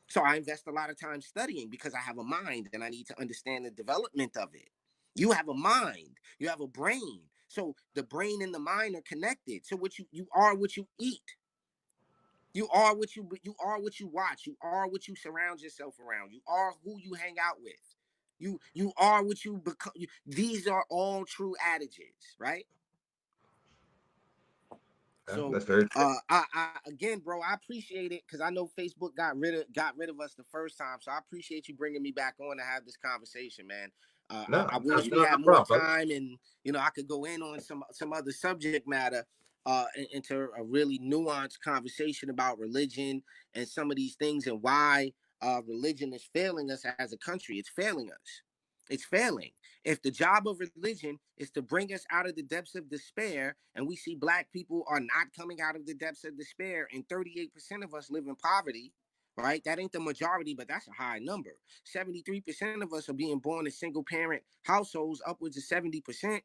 So I invest a lot of time studying because I have a mind and I need to understand the development of it. You have a mind, you have a brain. So the brain and the mind are connected. So you are what you eat. You are what you watch. You are what you surround yourself around. You are who you hang out with. You are what you become. These are all true adages, right? Yeah, So that's very true. I again, bro, I appreciate it because I know Facebook got rid of us the first time. So I appreciate you bringing me back on to have this conversation, man. No, I no, wish we no, had no more problem, brother. time, and I could go in on some other subject matter, into a really nuanced conversation about religion and some of these things and why religion is failing us as a country. It's failing us. It's failing. If the job of religion is to bring us out of the depths of despair, and we see black people are not coming out of the depths of despair, and 38% of us live in poverty, right? That ain't the majority, but that's a high number. 73% of us are being born in single parent households, upwards of 70%.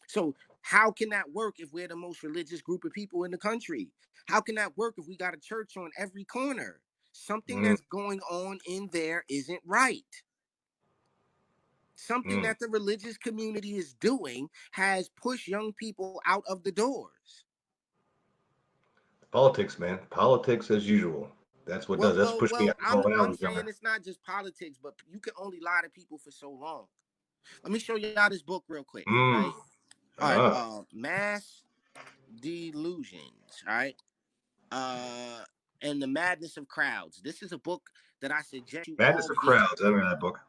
So how can that work if we're the most religious group of people in the country? How can that work if we got a church on every corner? Something Mm, that's going on in there isn't right. Something mm. that the religious community is doing has pushed young people out of the doors. Politics, man. Politics as usual. That's what does. That's pushed me out I'm when I I'm was saying younger. it's not just politics, but you can only lie to people for so long. Let me show y'all this book real quick, Mm. right? All right, Uh, Mass Delusions, all right? Uh and the Madness of Crowds. This is a book that I suggest you Madness all of get. Crowds. I remember that book.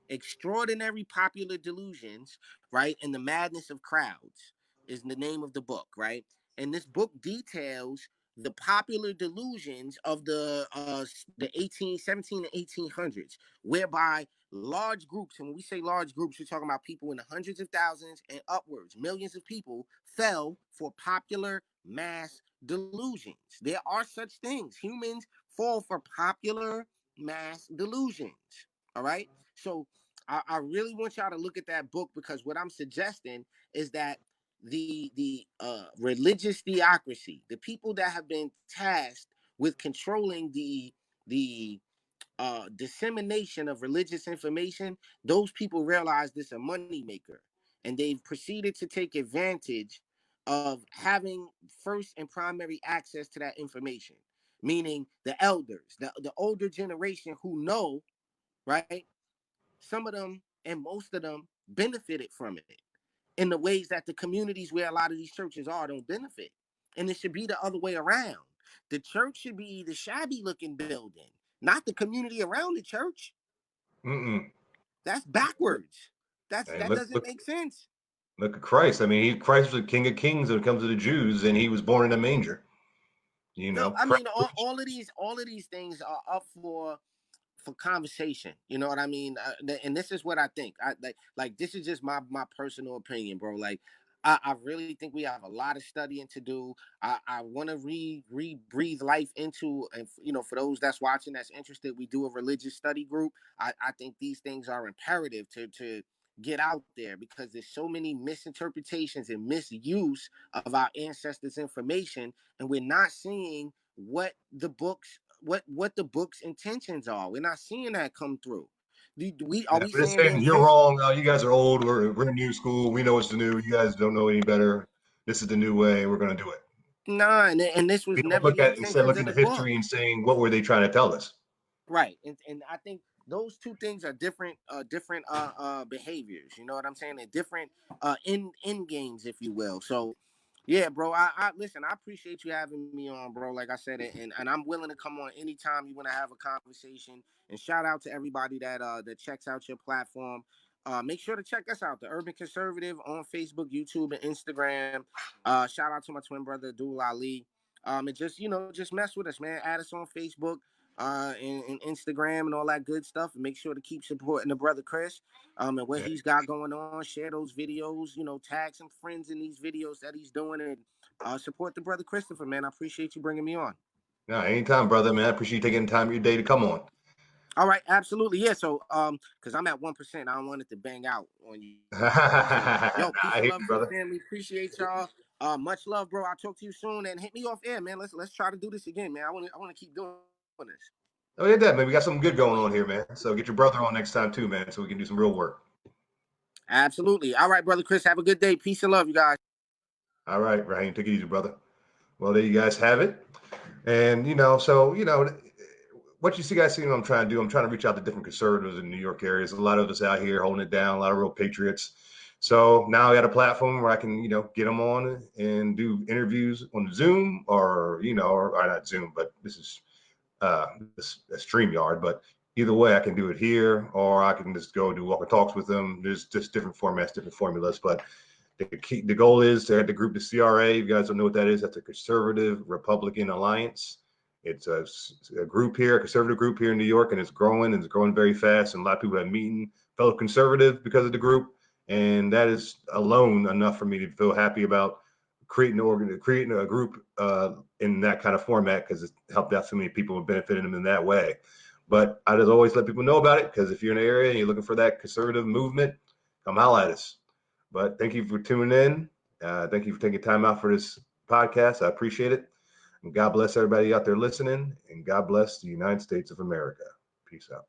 Extraordinary Popular Delusions, right? And the Madness of Crowds is the name of the book, right? And this book details the popular delusions of the 1817 and 1800s, whereby large groups, and when we say large groups, we're talking about people in the hundreds of thousands and upwards, millions of people fell for popular mass delusions. There are such things. Humans fall for popular mass delusions. All right. So I really want y'all to look at that book because what I'm suggesting is that the religious theocracy, the people that have been tasked with controlling the dissemination of religious information, those people realize this a moneymaker, and they've proceeded to take advantage of having first and primary access to that information. Meaning the elders, the older generation who know, right? Some of them and most of them benefited from it. in the ways that the communities where a lot of these churches are don't benefit. And it should be the other way around. The church should be the shabby looking building, not the community around the church. That's backwards. Hey, That doesn't make sense. look at Christ. I mean, Christ was the King of Kings when it comes to the Jews, and he was born in a manger. You No, know, I mean all of these things are up for conversation. You know what I mean? And this is what I think. I like this is just my personal opinion, bro. Like I really think we have a lot of studying to do. I want to breathe life into, and you know, for those that's watching that's interested, we do a religious study group. I think these things are imperative to get out there because there's so many misinterpretations and misuse of our ancestors' information, and we're not seeing what the books what the book's intentions are. We're not seeing that come through. Are we But it's seeing the saying you're intention? wrong. You guys are old. We're in new school. We know what's the new. You guys don't know any better. This is the new way. We're going to do it. Nah, and this We was don't never look the at instead of intentions of looking the at book. history and saying what were they trying to tell us. Right, and I think those two things are different behaviors. You know what I'm saying? They're different end games, if you will. So yeah, bro. I listen. I appreciate you having me on, bro. Like I said, and I'm willing to come on anytime you want to have a conversation. And shout out to everybody that checks out your platform. Make sure to check us out, the Urban Conservative, on Facebook, YouTube, and Instagram. Shout out to my twin brother, Abdul Ali. And just just mess with us, man. Add us on Facebook, and Instagram and all that good stuff. And make sure to keep supporting the brother Chris, and what Yeah. he's got going on. Share those videos, tag some friends in these videos that he's doing, and support the brother Christopher, man. I appreciate you bringing me on. No, anytime, brother, man. I appreciate you taking the time of your day to come on. All right, absolutely, yeah. So, because I'm at 1%, I don't want it to bang out on you. So, yo, peace I and hear love you, to the brother. family. Appreciate y'all. Much love, bro. I'll talk to you soon, and hit me off air, man. Let's try to do this again, man. I want to keep doing this. Oh, yeah, that man. We got something good going on here, man. So get your brother on next time too, man, so we can do some real work. Absolutely. All right, brother Chris. Have a good day. Peace and love, you guys. All right, Raheem, take it easy, brother. Well, there you guys have it. And what you guys see what I'm trying to do, I'm trying to reach out to different conservatives in New York areas. A lot of us out here holding it down, a lot of real patriots. So now I got a platform where I can, get them on and do interviews on Zoom or not Zoom, but this is this a StreamYard. But either way, I can do it here or I can just go do walk and talks with them. There's just different formats, different formulas. But the goal is to have the group, the CRA. If you guys don't know what that is, that's a Conservative Republican Alliance. It's a group here, a conservative group here in New York, and it's growing very fast. And a lot of people are meeting fellow conservative because of the group, and that is alone enough for me to feel happy about creating a group in that kind of format because it's helped out so many people and benefited them in that way. But I just always let people know about it because if you're in an area and you're looking for that conservative movement, come holla at us. But thank you for tuning in. Thank you for taking time out for this podcast. I appreciate it. And God bless everybody out there listening. And God bless the United States of America. Peace out.